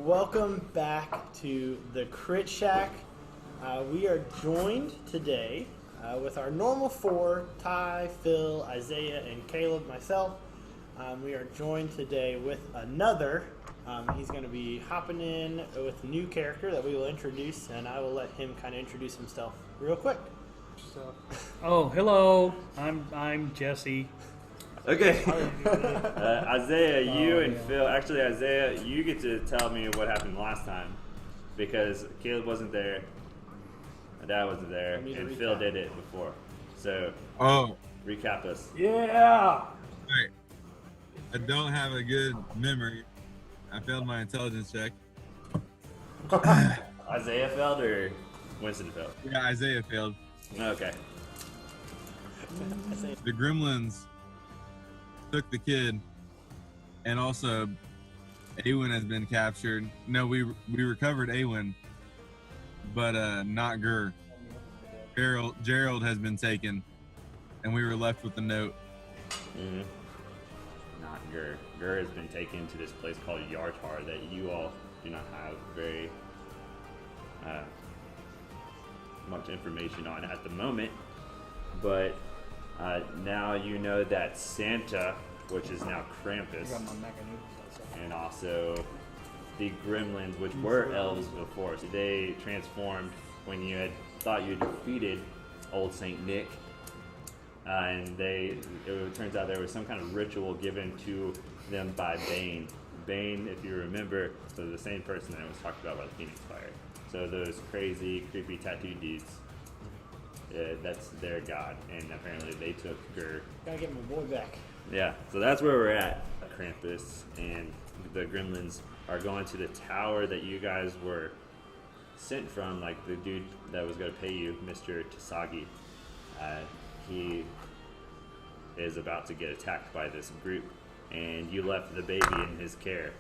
Welcome back to the Crit Shack. We are joined today with our normal four, Ty, Phil, Isaiah, and Caleb, myself. We are joined today with another. He's going to be hopping in with a new character that we will introduce, and I will let him kind of introduce himself real quick. So. Oh, hello. I'm Jesse. Okay. Isaiah, you and Phil. Actually, Isaiah, you get to tell me what happened last time because Caleb wasn't there, my dad wasn't there, and Phil did it before. So, recap us. Yeah. Right. I don't have a good memory. I failed my intelligence check. Isaiah failed or Winston failed? Yeah, Isaiah failed. Okay. The gremlins took the kid, and also Awyn has been captured. No, we recovered Awyn, but not Gur. Gerald has been taken, and we were left with the note. Mm-hmm. Not Gur. Gur has been taken to this place called Yartar that you all do not have very much information on at the moment, but now you know that Santa, which is now Krampus, and also the gremlins, which were elves before, so they transformed when you had thought you defeated old Saint Nick, and it turns out there was some kind of ritual given to them by Bane. Bane, if you remember, was the same person that was talked about by the Phoenix Fire. So those crazy, creepy tattoo dudes, that's their god, and apparently they took Gur. Gotta get my boy back. Yeah, so that's where we're at. Krampus and the gremlins are going to the tower that you guys were sent from, like the dude that was going to pay you, Mr. Tasagi. He is about to get attacked by this group, and you left the baby in his care.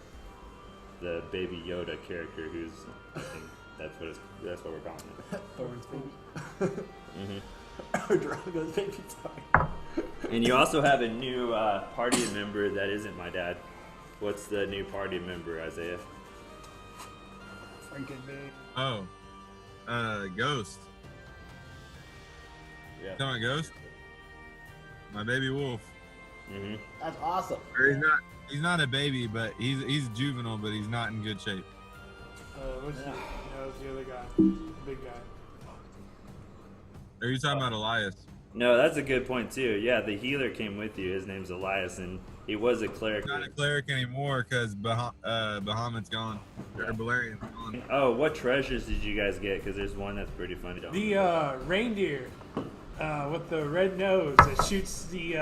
The baby Yoda character, who's, I think that's what we're calling it. Thorn's baby. Mm-hmm. Drago's baby, sorry. And you also have a new party member that isn't my dad. What's the new party member, Isaiah? Frankenbean. Ghost. Yeah. Talking about Ghost? My baby wolf. Mm-hmm. That's awesome. Or he's not a baby, but he's juvenile, but he's not in good shape. What's the other guy? The big guy. Are you talking about Elias? No, that's a good point too. Yeah, the healer came with you. His name's Elias, and he was a cleric. He's not a cleric anymore because Bahamut's gone. Or Balerian's gone. Oh, what treasures did you guys get? Because there's one that's pretty funny. The reindeer with the red nose that shoots the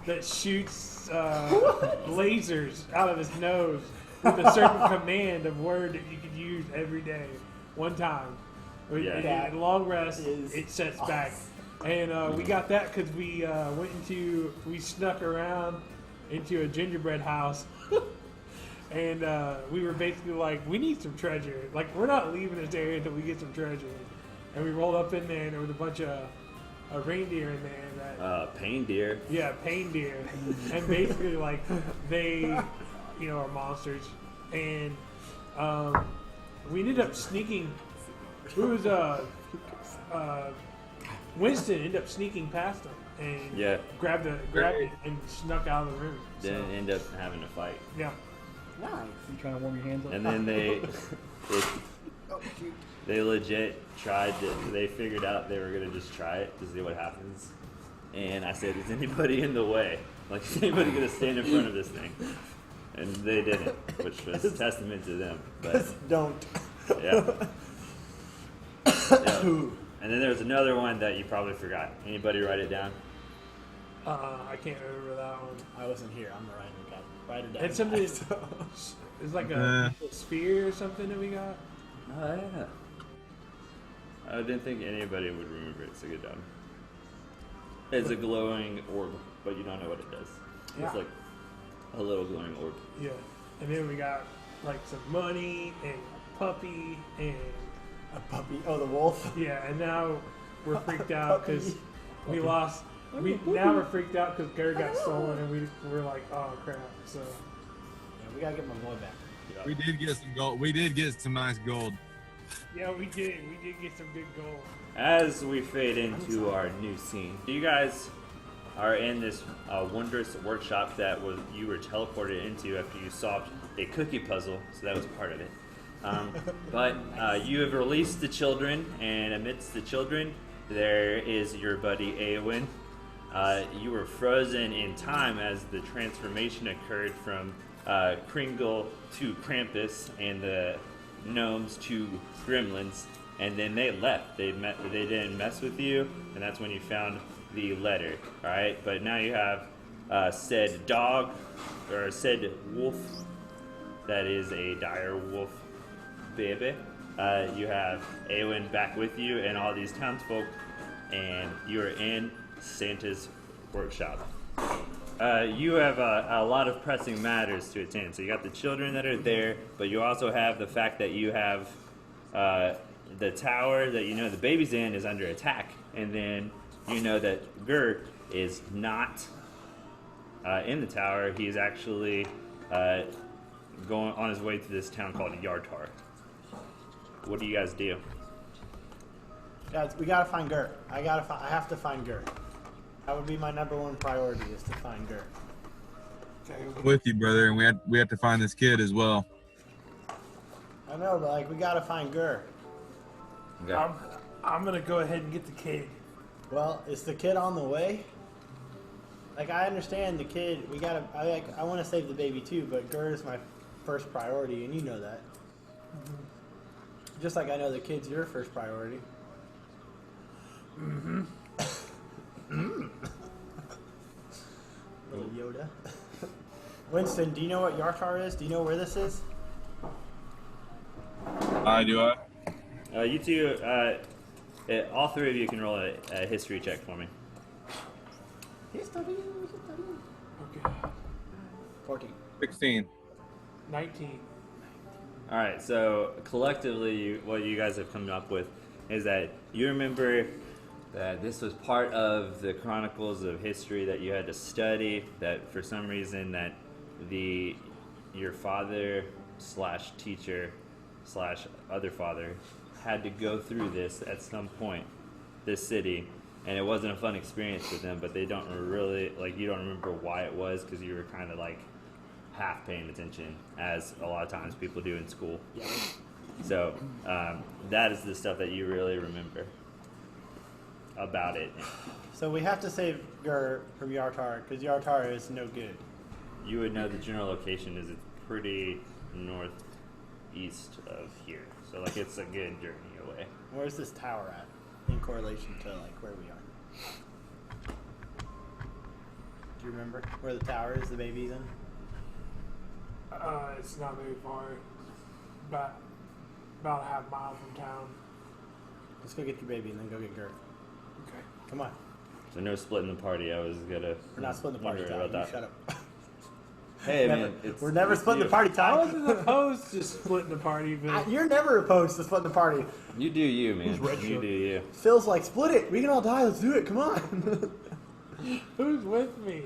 that shoots lasers out of his nose with a certain command of word that you could use every day, one time. At long rest, it sets back. And we got that because we snuck around into a gingerbread house. And we were basically like, we need some treasure. Like, we're not leaving this area until we get some treasure. And we rolled up in there, and there was a bunch of reindeer in there. Pain deer. Yeah, pain deer. And basically, like, they, are monsters. And we ended up sneaking. It was Winston ended up sneaking past them and grabbed it and snuck out of the room. Didn't end up having a fight. Yeah. Nice. You trying to warm your hands up? And then they legit tried to. They figured out they were gonna just try it to see what happens. And I said, "Is anybody in the way? Like, is anybody gonna stand in front of this thing?" And they didn't, which was a testament to them. But don't. Yeah. And then there's another one that you probably forgot. Anybody write it down? I can't remember that one. I wasn't here. I'm the writer. Write it down. And something. It's like a sphere or something that we got. Oh yeah. I didn't think anybody would remember it. So good job. It's a glowing orb, but you don't know what it does. Yeah. It's like a little glowing orb. Yeah. And then we got like some money and a puppy and a puppy. Oh, the wolf. Yeah, and now we're freaked out because we lost. Now we're freaked out because Gary got stolen, and we're like, oh crap. So yeah, we gotta get my boy back. We did get some gold. We did get some nice gold. Yeah, we did. We did get some good gold. As we fade into our new scene, you guys are in this wondrous workshop that you were teleported into after you solved a cookie puzzle, so that was part of it. But you have released the children, and amidst the children, there is your buddy Awyn. You were frozen in time as the transformation occurred from Kringle to Krampus and the gnomes to gremlins, and then they left. They didn't mess with you, and that's when you found the letter. All right, but now you have said dog or said wolf. That is a dire wolf baby. You have Awyn back with you and all these townsfolk, and you are in Santa's workshop. You have a lot of pressing matters to attend. So you got the children that are there, but you also have the fact that you have the tower that you know the baby's in is under attack, and then you know that Gur is not in the tower. He's actually going on his way to this town called Yartar. What do you guys do? Guys, we gotta find Gur. I have to find Gur. That would be my #1 priority, is to find Gur. With you, brother, and we have to find this kid as well. I know, but like we gotta find Gur. Okay. I'm gonna go ahead and get the kid. Well, is the kid on the way? Like I understand the kid. I want to save the baby too, but Gur is my first priority, and you know that. Just like I know the kid's your first priority. Little Yoda. Winston, do you know what Yartar is? Do you know where this is? Do I? You two, all three of you can roll a history check for me. History. Okay. 14. 16. 19. All right, so collectively, what you guys have come up with is that you remember that this was part of the chronicles of history that you had to study, that for some reason that your father / teacher / other father had to go through this at some point, this city, and it wasn't a fun experience for them, but they don't really, you don't remember why it was because you were kind of half paying attention, as a lot of times people do in school. Yeah. So that is the stuff that you really remember about it. So we have to save Gur from Yartar, because Yartar is no good. You would know the general location is it's pretty northeast of here. So it's a good journey away. Where's this tower at in correlation to where we are? Do you remember where the tower is the baby's in? It's not very far. About a half mile from town. Let's go get your baby and then go get Gur. Okay. Come on. So no splitting the party. I was gonna. We're not splitting the party, wonder Tyler. about You that. shut up. Hey Never. man, We're never splitting you. the party, I Tyler. wasn't opposed to splitting the party, but You're never opposed to splitting the party. You do you, man. Who's red You shirt? do you. Phil's like, split it. We can all die. Let's do it. Come on. who's with me?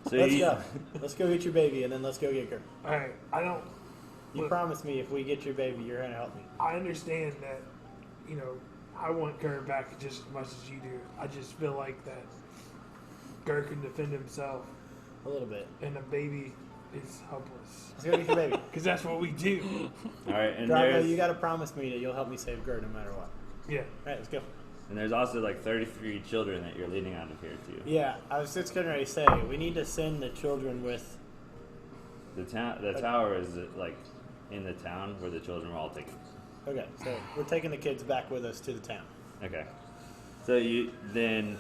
So Let's go. Let's go get your baby and then let's go get Gur. All right. You Look. Promise me if we get your baby, you're gonna help me. I understand that, I want Gur back just as much as you do. I just feel like that Gur can defend himself, A little bit. and the baby is helpless. Let's go get your baby. Because that's what we do. All right, and Drago, you gotta promise me that you'll help me save Gur no matter what. Yeah. All right, let's go. there's also 33 children that you're leading out of here too. Yeah, I was just getting ready to say we need to send the children with. The tower is in the town where the children were all taken. Okay, so we're taking the kids back with us to the town. Okay. So you then,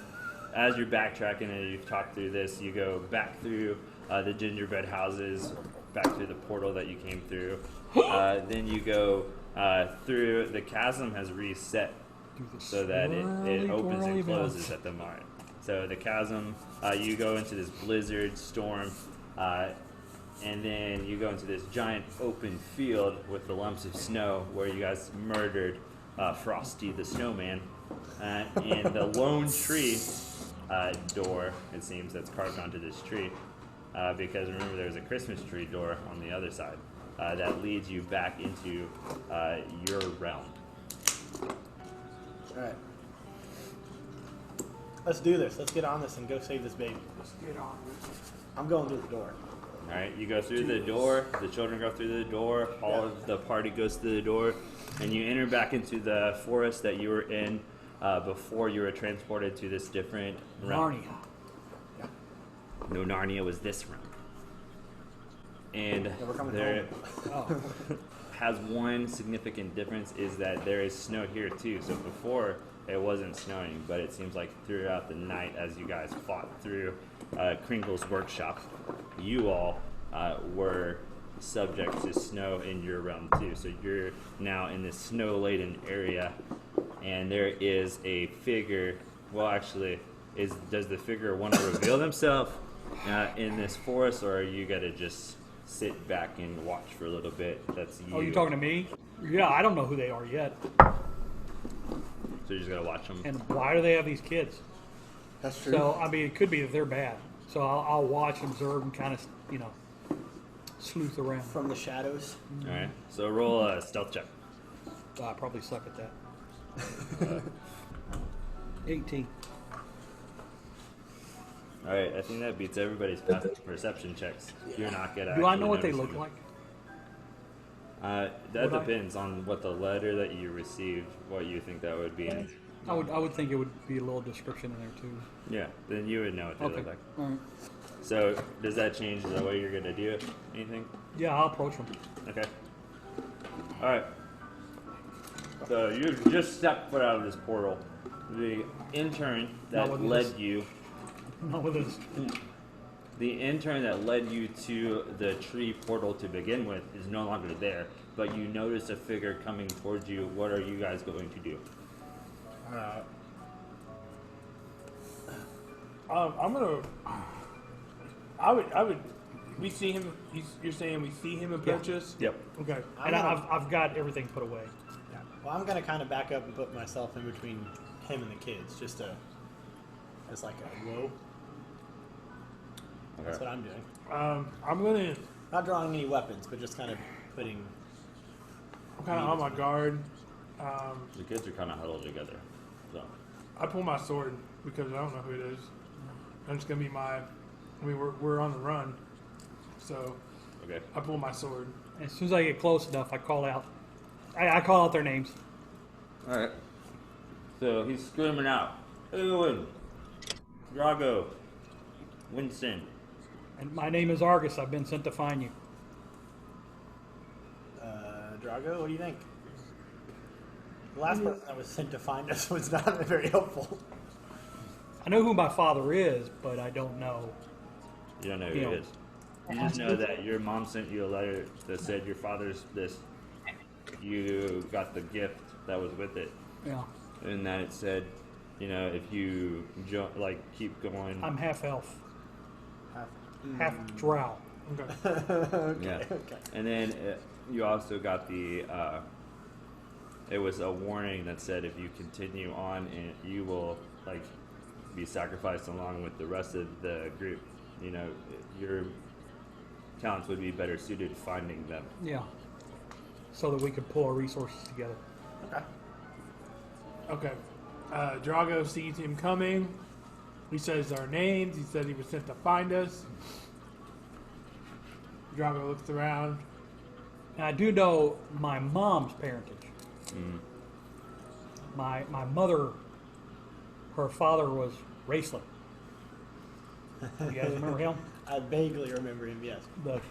as you're backtracking and you've talked through this, you go back through the gingerbread houses, back through the portal that you came through. Then you go through, the chasm has reset so that it opens and closes at the moment. So the chasm, you go into this blizzard storm, and then you go into this giant open field with the lumps of snow where you guys murdered Frosty the Snowman. And the lone tree door, it seems, that's carved onto this tree because remember there's a Christmas tree door on the other side that leads you back into your realm. All right. Let's do this. Let's get on this and go save this baby. Let's get on this. I'm going through the door. All right, you go through the door. The children go through the door. All of the party goes through the door, and you enter back into the forest that you were in before you were transported to this different realm. Narnia. No, Narnia was this realm. And we're coming there Oh. has one significant difference is that there is snow here too. So before it wasn't snowing, but it seems like throughout the night as you guys fought through Kringle's workshop, you all were subject to snow in your realm too. So you're now in this snow-laden area, and there is a figure. Well, actually, does the figure want to reveal themselves in this forest, or are you gonna just sit back and watch for a little bit? That's you. Oh, you talking to me? Yeah, I don't know who they are yet. So you're just gonna watch them. And why do they have these kids? That's true. So, I mean, it could be that they're bad. So I'll watch, observe, and kind of, sleuth around. From the shadows. All right. So roll a stealth check. I probably suck at that. 18. All right. I think that beats everybody's perception checks. You're not gonna. Do I actually know what they notice look them. like? That Would I? depends on what the letter that you received, what you think that would be. In. I would think it would be a little description in there too. Yeah, then you would know what they Okay. look like. All right. So does that change the way you're gonna do it? Anything? Yeah, I'll approach them. Okay. All right. So you've just stepped foot out of this portal. The intern Not that with led this. you, Not with this. the intern that led you to the tree portal to begin with, is no longer there. But you notice a figure coming towards you. What are you guys going to do? I'm gonna. I would. We see him. You're saying we see him approach us? Yep. Okay. I'm And gonna- I've got everything put away. Yeah. Well, I'm gonna kind of back up and put myself in between him and the kids, just to, as like a whoa. That's what I'm doing. I'm gonna. Not drawing any weapons, but just kind of putting. I'm kind of on my guard. The kids are kind of huddled together. So. I pull my sword because I don't know who it is. And it's gonna be my. I mean, we're on the run, so Okay. I pull my sword. As soon as I get close enough, I call out. I call out their names. All right. So he's screaming out, Awyn, Drago, Winston. And my name is Argus. I've been sent to find you. Drago, what do you think? The last person that was sent to find us was not very helpful. I know who my father is, but I don't know. You don't know who You he know. is. You just know that your mom sent you a letter that said your father's this. You got the gift that was with it, Yeah, and that it said, you know, if you keep going. I'm half elf, Half- half drow. Okay. okay, Yeah. okay. And then you also got the. It was a warning that said if you continue on, and you will be sacrificed along with the rest of the group. You know, your talents would be better suited to finding them. Yeah, so that we could pull our resources together. Okay. Okay. Drago sees him coming. He says our names. He said he was sent to find us. Drago looks around. And I do know my mom's parentage. My mother, her father was Raceland. You guys remember him? I vaguely remember him, yes.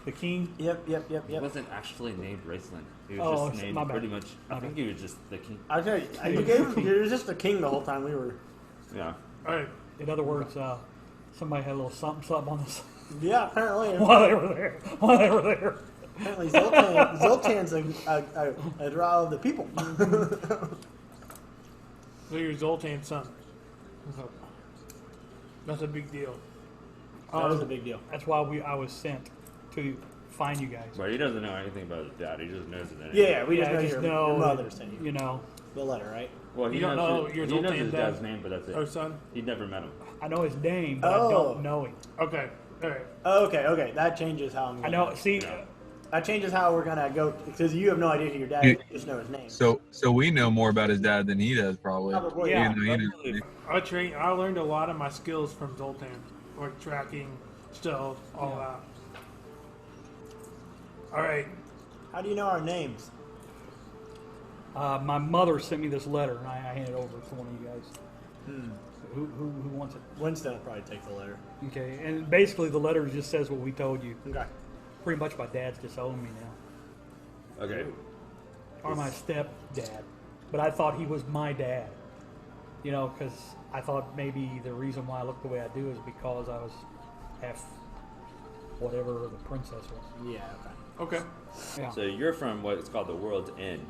The king. Yep. He wasn't actually named Raceland. He was Oh, just it's- named my bad. pretty much. I My think bad. he was just the king. I'll tell you, you were just the king the whole time we were. Yeah. All right. In other words, somebody had a little something on us Yeah, apparently. while they were there. Apparently, Zoltan's a draw of the people. So you're Zoltan's son. That's a big deal. That was a big deal. That's why I was sent to find you guys. But he doesn't know anything about his dad. He just knows his name. Yeah, we Yeah, I just just know your know, mother sent you You know, the letter, right? Well, he You don't know knows your he knows Zoltan's his dad? dad's name, but that's it. Oh, son. He'd never met him. I know his name, but I Oh. don't know him. Okay. All right. Oh, okay. That changes how I'm I gonna... know. See, That changes how we're gonna go, because you have no idea who your dad is, you just know his name. So we know more about his dad than he does, probably. Probably, yeah. Even though he knows- I learned a lot of my skills from Zoltan, like tracking, stealth, all that. All right. How do you know our names? my mother sent me this letter, and I handed it over to one of you guys. Who wants it? Winston will probably take the letter. Okay, and basically the letter just says what we told you. Okay. Pretty much my dad's disowning me now. Okay. Or my stepdad. But I thought he was my dad. You know, because I thought maybe the reason why I look the way I do is because I was half whatever the princess was. Yeah, Okay. Yeah. So you're from what is called the World's End,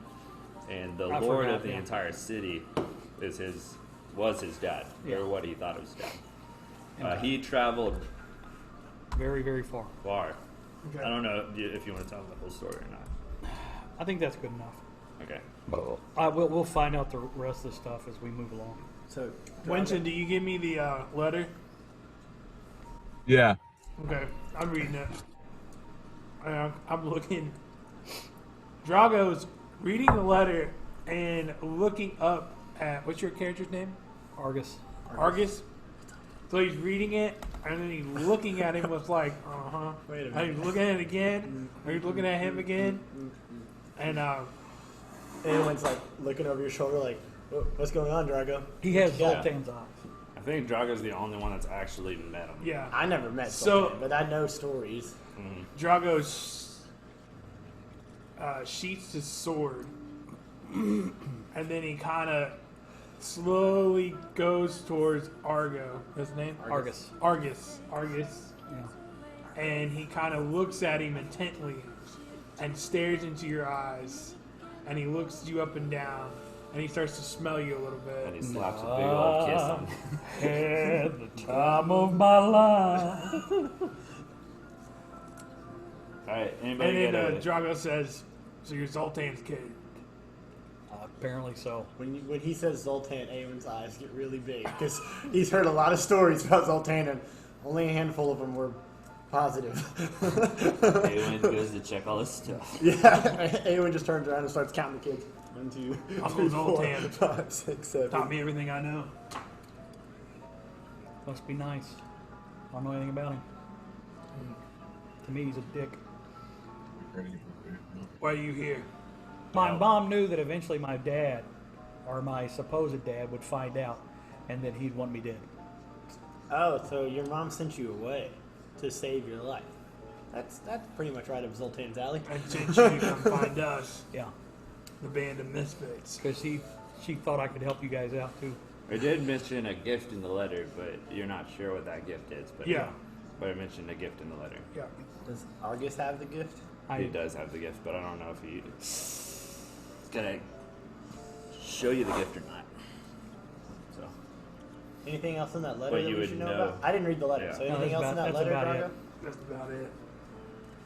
and the I lord forgot, of the yeah. entire city was his dad, Yeah. or what he thought of his dad. Okay. He traveled Very, very far. far. Okay. I don't know if you want to tell the whole story or not. I think that's good enough. Okay. We'll find out the rest of the stuff as we move along. So, Winston, do you give me the letter? Yeah. Okay, I'm reading it. I'm looking. Drago's reading the letter and looking up at, what's your character's name? Argus. Argus. So he's reading it, and then he's looking at him with like, Wait a And minute. he's looking at it again, and he's looking at him again, and Anyone's like looking over your shoulder like, what's going on, Drago? He has Yeah. Zoltan's eyes. I think Drago's the only one that's actually met him. yeah, I never met So- Sultan, but I know stories. Drago sheaths his sword, and then he kind of slowly goes towards Argo. His name? Argus. Argus. Yeah. And he kind of looks at him intently and stares into your eyes, and he looks you up and down, and he starts to smell you a little And bit. he slaps a big old kiss on him. At the time of my life. Alright, And anybody then get a... Drago says, "So you're Zoltan's kid." Apparently so. When he says Zoltan, Awyn's eyes get really big because he's heard a lot of stories about Zoltan, and only a handful of them were positive. Awyn goes to check all his stuff. Yeah, Awyn just turns around and starts counting the kids. 1, 2, Uncle 3, 4, Zoltan. 5, 6, 7. Taught me everything I know. Must be nice. I don't know anything about him. To me, he's a dick. Why are you here? My mom knew that eventually my dad, or my supposed dad, would find out, and then he'd want me dead. Oh, so your mom sent you away to save your life. That's pretty much right up Zoltan's alley. And sent you to come find us, Yeah, the band of misfits. because she thought I could help you guys out too. I did mention a gift in the letter, but you're not sure what that gift is. But Yeah. But I mentioned a gift in the letter. Yeah. Does Argus have the gift? He does have the gift, but I don't know if he's gonna show you the gift or not. So Anything else in that letter But that you we would should know know. about? I didn't read the letter, Yeah. so No, anything else that's in that about- letter, that's about Drago? it. That's about it.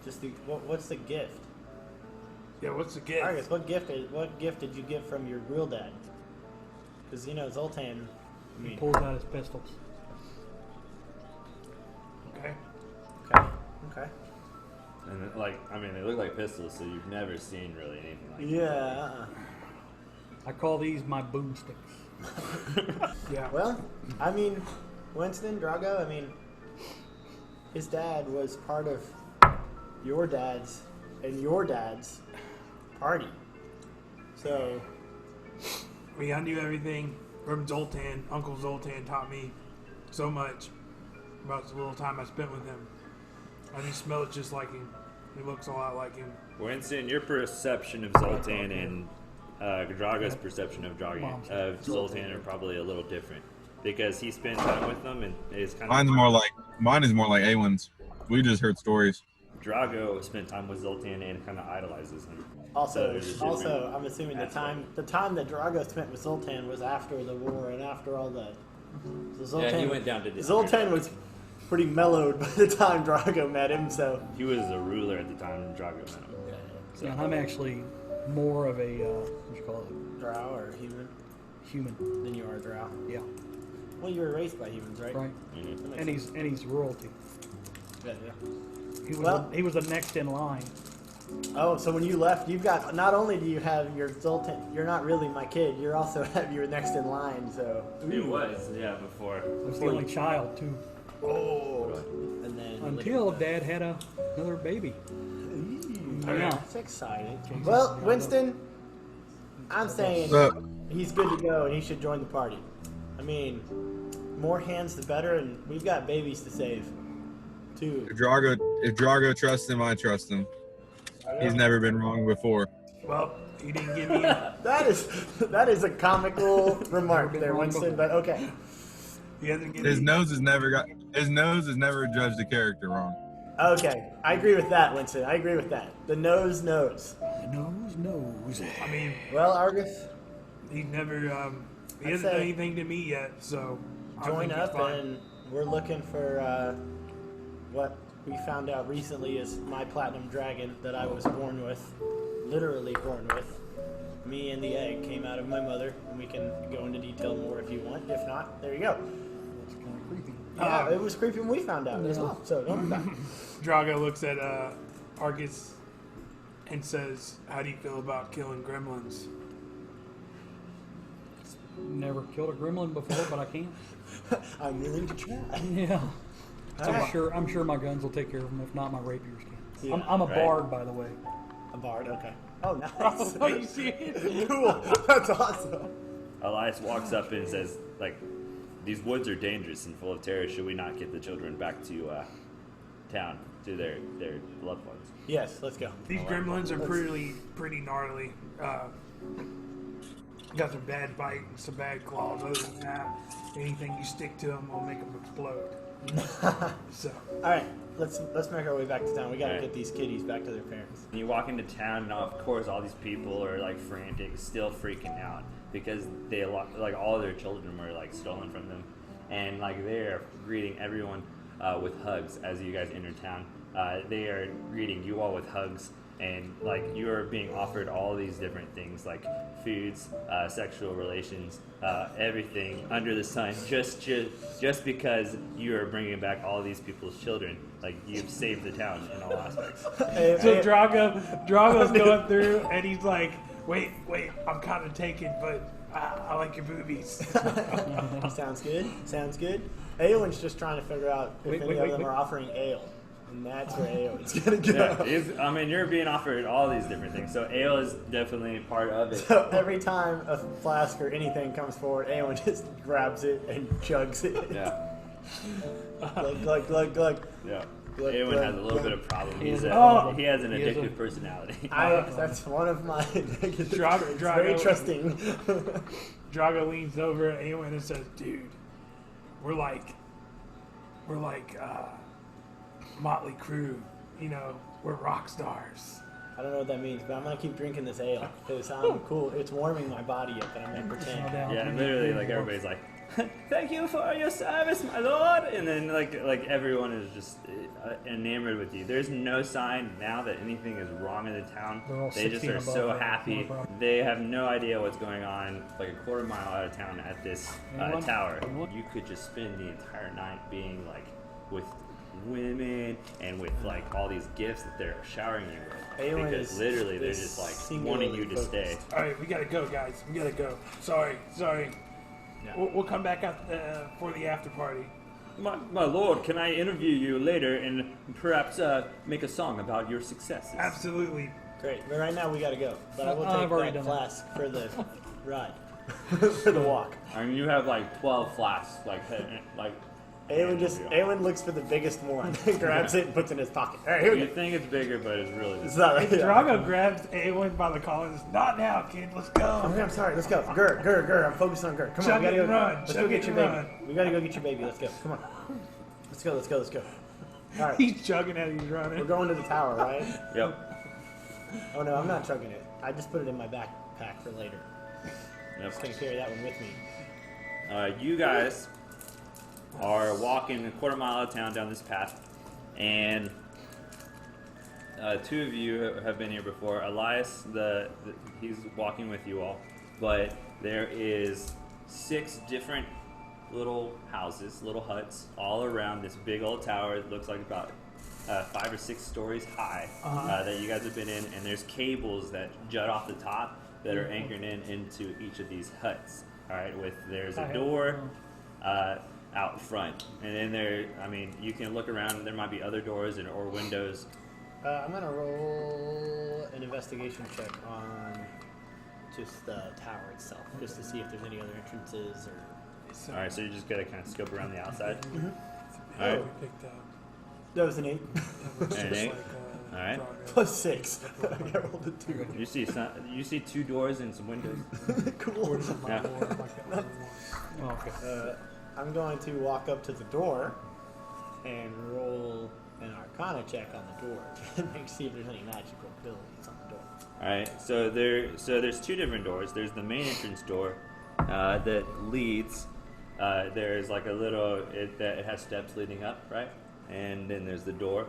Just what's the gift? Yeah, what's the gift? Argus, what gift did you get from your real dad? Because Zoltan. I He mean, pulls out his pistols. Okay. okay. and they look like pistols, so you've never seen really anything like Yeah. I call these my boomsticks. Yeah. Well, Winston, Drago, his dad was part of your dad's and your dad's party. So, I knew everything from Zoltan. Uncle Zoltan taught me so much about the little time I spent with him. And he smells just like him. He looks a lot like him. that. Winston, your perception of Zoltan and Drago's perception of Zoltan are probably a little different because he spent time with them and is kind of. Mine is more like Awyn's. We just heard stories. Drago spent time with Zoltan and kind of idolizes him. also, there's a different I'm assuming the aspect. time that Drago spent with Zoltan was after the war and after all that. So Zoltan, Yeah, he went down to the Zoltan was pretty mellowed by the time Drago met him. So, He was a ruler at the time Drago met him. Yeah, and I'm actually more of a what you call it, Drow or human human. than you are a Drow. Yeah, Well, you were raised by humans, right? right. That makes And he's royalty. Yeah. He was the next in line. Oh, so when you left, you've got, not only do you have your Zoltan, you're not really my kid, you also have your next in line, so. It was, yeah, before. I was the only child too. Oh. And then. Until Dad had another baby. Yeah. That's exciting. Well, Winston, I'm saying he's good to go and he should join the party. I mean, more hands the better, and we've got babies to save, too. If Drago trusts him, I trust him. He's never been wrong before. Well, he didn't give me. That is a comical remark there, Winston. But okay. He hasn't given His me. nose has never judged a character wrong. Okay, I agree with that, Winston. I agree with that. The nose knows. Nose. I mean, Well, Argus, he never. He I'd hasn't say done anything to me yet, so. I join think he's up, fine. and we're looking for what we found out recently is my platinum dragon that I was born with, literally born with. Me and the egg came out of my mother, and we can go into detail more if you want. If not, there you go. That's kind of creepy. Yeah, it was creepy when we found out as well. So don't back. Drago looks at Argus and says, "How do you feel about killing gremlins?" Never killed a gremlin before, but I can. I'm willing to try. Yeah. All right. I'm sure my guns will take care of them. If not, my rapiers can. Yeah, I'm a right. bard, by the way. A bard, okay. Oh, nice. Oh, you see it? Cool. That's awesome. Elias walks up and says, like, these woods are dangerous and full of terror. Should we not get the children back to town, to their loved ones? Yes, let's go. These gremlins are pretty gnarly. Got some bad bite and some bad claws. Other than that, anything you stick to them will make them explode. So, All right, let's make our way back to town. We gotta All right. get these kitties back to their parents. And you walk into town, and of course, all these people are like frantic, still freaking out because they like all of their children were like stolen from them, and like they're greeting everyone with hugs as you guys enter town. They are greeting you all with hugs, and like you are being offered all these different things like foods, sexual relations, everything under the sun, just because you are bringing back all these people's children. Like you've saved the town in all aspects. so Drago's going through, and he's like, "Wait, I'm kind of taken, but I like your boobies." Sounds good. Sounds good. Awyn's just trying to figure out if any of them wait. are offering ale, and that's where Awyn's gonna go. Yeah, I mean, you're being offered all these different things, so ale is definitely part of it. So every time a flask or anything comes forward, Awyn just grabs it and chugs it. Yeah, Glug, glug, glug, glug. yeah. Glug, Eowyn glug, has a little glug. bit of problem. He has He a has an He has a- addictive personality. That's one of my negative traits. Drago- Very trusting. Drago leans over at Awyn and says, "Dude, we're like Motley Crue. You know, we're rock stars." I don't know what that means, but I'm gonna keep drinking this ale because I'm cool. It's warming my body up, and I'm gonna No pretend. doubt. Yeah, literally, like everybody's like, "Thank you for your service, my lord," and then like everyone is just enamored with you. There's no sign now that anything is wrong in the town. They're all They just 16 are above, so right? happy. No problem. They have no idea what's going on. Like a quarter mile out of town at this Anyone? tower, Anyone? you could just spend the entire night being like with women and with like all these gifts that they're showering you with. Eowyn Because is- literally they're is just like singularly wanting you to focused. stay. All right, we gotta go, guys. We gotta go. Sorry. Yeah. We'll come back out for the after party. My lord, can I interview you later and perhaps make a song about your successes? Absolutely. Great, but right now we gotta go. But I will I've take already that done that. flask for the ride, for the walk. I mean, you have like 12 flasks, like. Awyn looks for the biggest one, grabs it, and puts it in his pocket. All right, here we You go. think it's bigger, but it's really It's just. not right. Drago grabs Awyn by the collar and says, "Not now, kid. Let's go." Okay, I'm sorry. Let's go. Gur. I'm focused on Gur. Come on, Chug we gotta it and go. run. Let's Chug go get it your and baby. run. We gotta go get your baby. Let's go. Come on. Let's go. All right, He's chugging as he's we're running. going to the tower, right? Yep. Oh no, I'm not chugging it. I just put it in my backpack for later. Just gonna Yep. carry that one with me. You guys are walking a quarter mile out of town down this path, and two of you have been here before. Elias, he's walking with you all, but there is 6 different little houses, little huts, all around this big old tower. It looks like about 5 or 6 stories high that you guys have been in, and there's cables that jut off the top that are anchored into each of these huts. All right, there's a door out front, and then you can look around. There might be other doors or windows. I'm gonna roll an investigation check on just the tower itself, just to see if there's any other entrances or. All right, so you just gotta kind of scope around the outside. Mm-hmm. All right. We picked up. That was an 8. An 8. All right. Plus 6. I rolled a 2. You see 2 doors and some windows. Cool. Yeah. Oh, okay. I'm going to walk up to the door and roll an Arcana check on the door to see if there's any magical abilities on the door. All right. So there's 2 different doors. There's the main entrance door that leads. There's like a little. It has steps leading up, right? And then there's the door,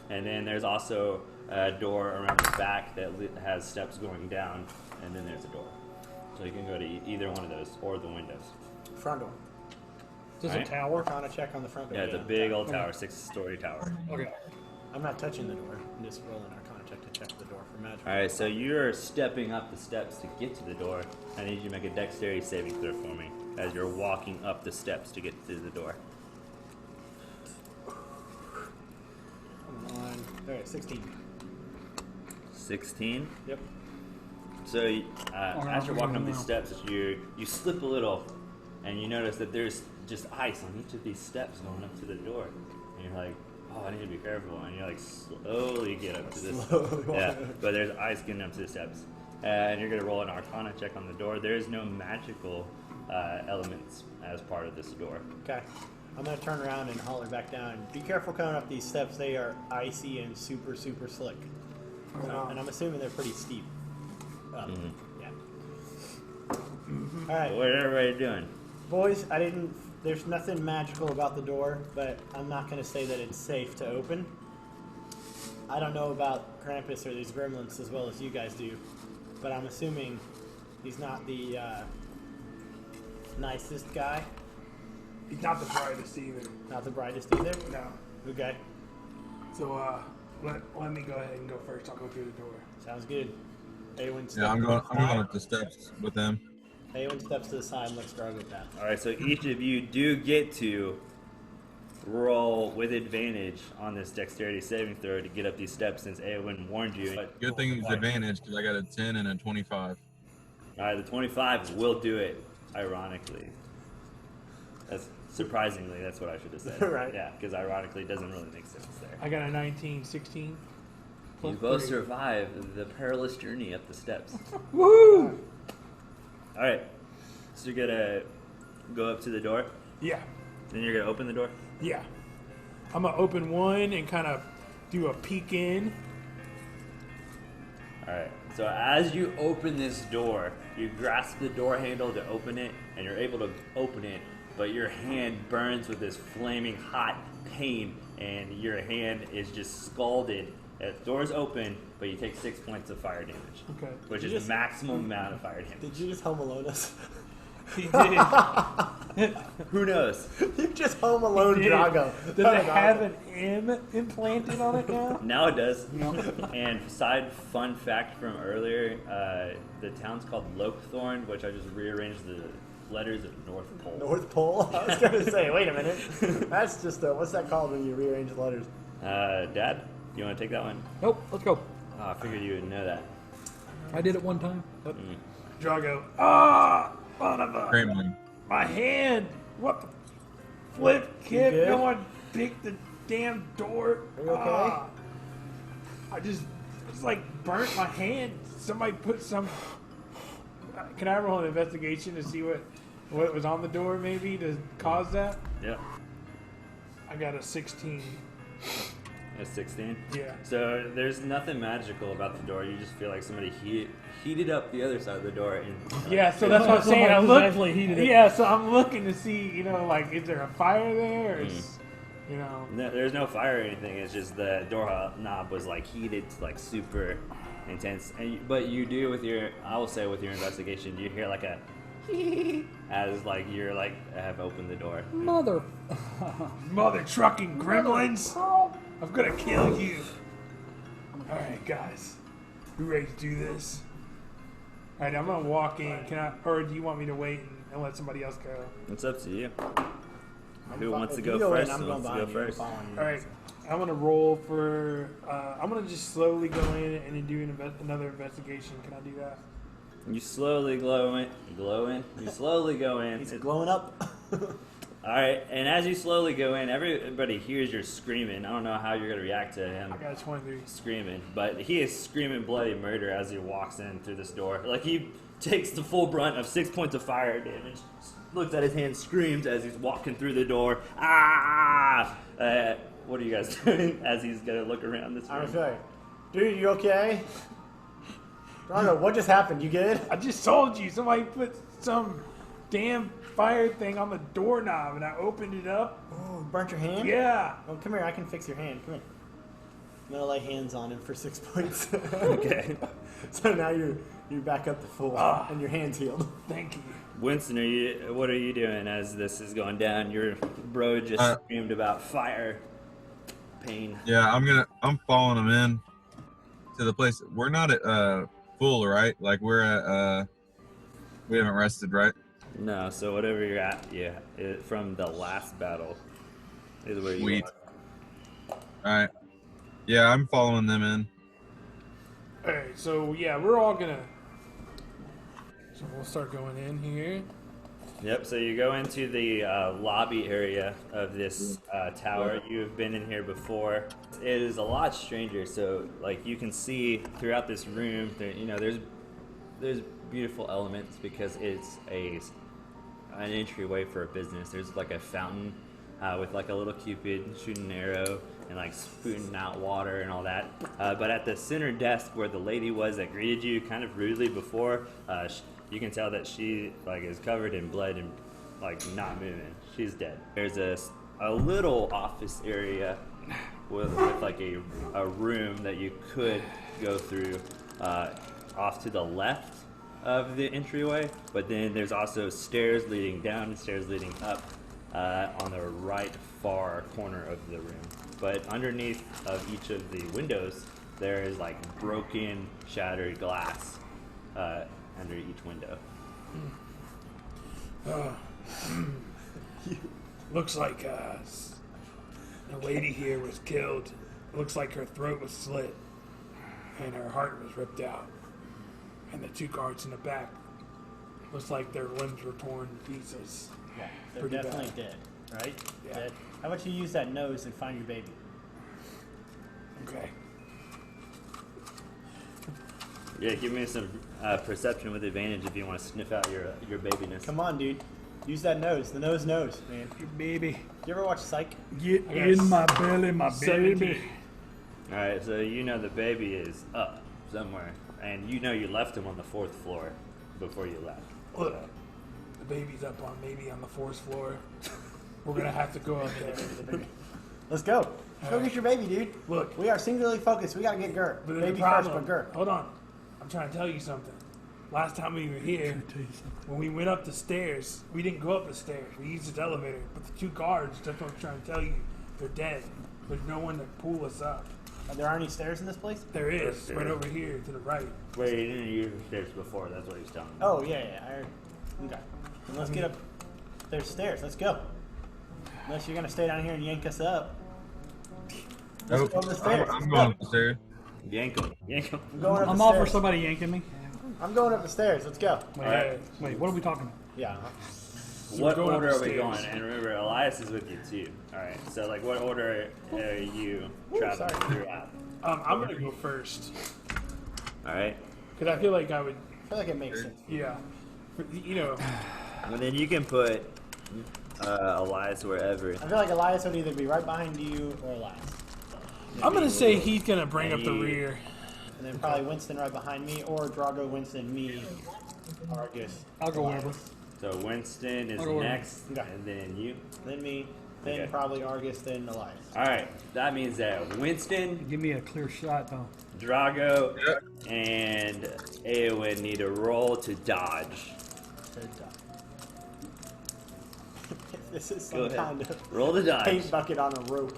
and then there's also a door around the back that has steps going down, and then there's a door. So you can go to either one of those or the windows. Front door. Is this Alright. a tower? Arcana check on the front door. Yeah, it's a big old tower, 6-story tower. Okay. I'm not touching the door. I'm just rolling Arcana check to check the door for magic. All right, so you're stepping up the steps to get to the door. I need you to make a dexterity saving throw for me as you're walking up the steps to get to the door. Come on. All right, 16. 16. Yep. So as you're walking up these steps, you slip a little, and you notice that there's just ice on each of these steps going up to the door. And you're like, oh, I need to be careful. And you like slowly get up to this. Yeah, but there's ice getting up to the steps. And you're going to roll an Arcana check on the door. There's no magical elements as part of this door. Okay. I'm going to turn around and holler back down. Be careful coming up these steps. They are icy and super, super slick. So, and I'm assuming they're pretty steep. Yeah. All right. What are everybody doing? Boys, there's nothing magical about the door, but I'm not going to say that it's safe to open. I don't know about Krampus or these gremlins as well as you guys do, but I'm assuming he's not the nicest guy. He's not the brightest either. Not the brightest either? No. Okay. So let me go ahead and go first. I'll go through the door. Sounds good. Awyn Yeah, I'm going up the steps with them. Awyn steps to the side and looks Drago down. All right, so each of you do get to roll with advantage on this dexterity saving throw to get up these steps since Awyn warned you. Good thing it's advantage because I got a 10 and a 25. All right, the 25 will do it, ironically. Surprisingly, that's what I should have said. Right. Yeah, because ironically it doesn't really make sense there. I got a 19, 16. You Plus both 3. survived the perilous journey up the steps. Woo! All right, so you're gonna go up to the door, Yeah. then you're gonna open the door. Yeah. I'm going to open one and kind of do a peek in. All right, so as you open this door, you grasp the door handle to open it, and you're able to open it, but your hand burns with this flaming hot pain, and your hand is just scalded. The door's open, but you take 6 points of fire damage, Okay. which You is just- maximum amount of fire damage. Did you just Home Alone us? He did. Who knows? You just Home Alone He did. Drago. Does That it was have awesome. an M implanted on it now? Now it does. And side fun fact from earlier, the town's called Lokethorn, which I just rearranged the letters of North Pole. North Pole? I was going to say, wait a minute. That's just what's that called when you rearrange the letters? Dad, you want to take that one? Nope, let's go. Oh, I figured you would know that. I did it one time. But Drago. Ah! Son of a... Gremlin. My hand! What the... Flip, kid, good? no one picked the damn door. Are you okay? Ah. It's like burnt my hand. Somebody put some... Can I roll an investigation to see what was on the door maybe to cause that? Yeah. I got a 16. That's 16. Yeah. So there's nothing magical about the door. You just feel like somebody heated up the other side of the door. And Yeah, so that's what I'm saying. Somebody I look, actually heated it. yeah, so I'm looking to see, like, is there a fire there? Or is, No, there's no fire or anything. It's just the door knob was like heated to like super intense. But you do I will say with your investigation, you hear like a as like you're like have opened the door. mother. mother trucking gremlins. I'm gonna kill you. All right, guys, you ready to do this? All right, I'm gonna walk in. Can I, or do you want me to wait and let somebody else go? It's up to you. Who If wants to you go in, first? I'm Who going wants to go behind you. I'm first? following you. All right, I'm gonna roll for. I'm gonna just slowly go in and then do another investigation. Can I do that? You slowly glowing. You slowly go in. He's glowing up. All right, and as you slowly go in, everybody hears your screaming. I don't know how you're gonna react to him I got a 23. screaming, but he is screaming bloody murder as he walks in through this door. Like he takes the full brunt of 6 points of fire damage. Looks at his hand, screams as he's walking through the door. Ah! What are you guys doing as he's gonna look around this I'm room? sorry. Dude, you okay? Drago, what just happened? You good? I just told you somebody put some damn fire thing on the doorknob and I opened it up. Oh, burnt your hand? Yeah. Oh, come here. I can fix your hand. Come here. I'm gonna lay hands on him for 6 points. Okay. So now you're back up to full, and your hand's healed. Thank you. Winston, what are you doing as this is going down? Your bro just screamed about fire, pain. Yeah, I'm following them in to the place. We're not at full, right? Like we're at we haven't rested, right? No, so whatever you're at, yeah, from the last battle is where you Sweet. are. All right. Yeah, I'm following them in. All right, so yeah, we're all gonna. So we'll start going in here. Yep, so you go into the lobby area of this tower. You've been in here before. It is a lot stranger, so like you can see throughout this room, there's beautiful elements because it's an entryway for a business. There's like a fountain with like a little cupid shooting an arrow and like spooning out water and all that. But at the center desk where the lady was that greeted you kind of rudely before, you can tell that she like is covered in blood and like not moving. She's dead. There's a little office area with like a room that you could go through off to the left of the entryway, but then there's also stairs leading down and stairs leading up on the right far corner of the room. But underneath of each of the windows, there is like broken, shattered glass under each window. Looks like the lady here was killed. Looks like her throat was slit and her heart was ripped out. And the two guards in the back, looks like their limbs were torn to pieces. Yeah, they're Pretty definitely bad. dead, right? Yeah. Dead. How about you use that nose and find your baby? Okay. Yeah, give me some perception with advantage if you want to sniff out your babiness. Come on, dude. Use that nose. The nose knows, man. Baby, You ever watch Psych? get I got in my belly, my 17. baby. All right, so you know the baby is up somewhere, and you know you left him on the 4th floor before you left. Look, the baby's up on maybe on the 4th floor. We're gonna have to go up there. Let's go. Let's go get your baby, dude. Look, We are singularly focused. We gotta get Gert. but the Baby problem, first, but Gert. hold on. I'm trying to tell you something. Last time we were here, when we went up the stairs, we didn't go up the stairs. We used the elevator. But the two guards, that's what I'm trying to tell you, they're dead. There's no one to pull us up. There aren't any stairs in this place? There is, right over here to the right. Wait, you didn't use the stairs before. That's what he's telling me. Oh, yeah. I heard. Okay. Then let's get up. There's stairs. Let's go. Unless you're gonna stay down here and yank us up. Let's go up the stairs. I'm going upstairs. Yank him. I'm going up I'm the all for stairs. somebody yanking me. I'm going up the stairs. Let's go. Wait, Alright. wait, what are we talking about? Yeah. What we're going order are we upstairs. going? And remember, Elias is with you too. All right. So, like, what order are you traveling sorry. throughout? I'm gonna go first. All right. Because I feel like I would, I feel like it makes sense. yeah. You know, And then you can put Elias wherever. I feel like Elias would either be right behind you or Elias. I'm gonna say he's gonna bring up the Hey. rear. And then probably Winston right behind me, or Drago, Winston, me, Argus. I'll go Elias. wherever. So Winston is I'll go next, Okay. and then you. Then me, then Okay. probably Argus, then Elias. All right. That means that Winston, Give me a clear shot, though. Drago, and Awyn need a roll to dodge. Third time. this is Go some ahead. kind of Roll the dodge. paint bucket on a rope.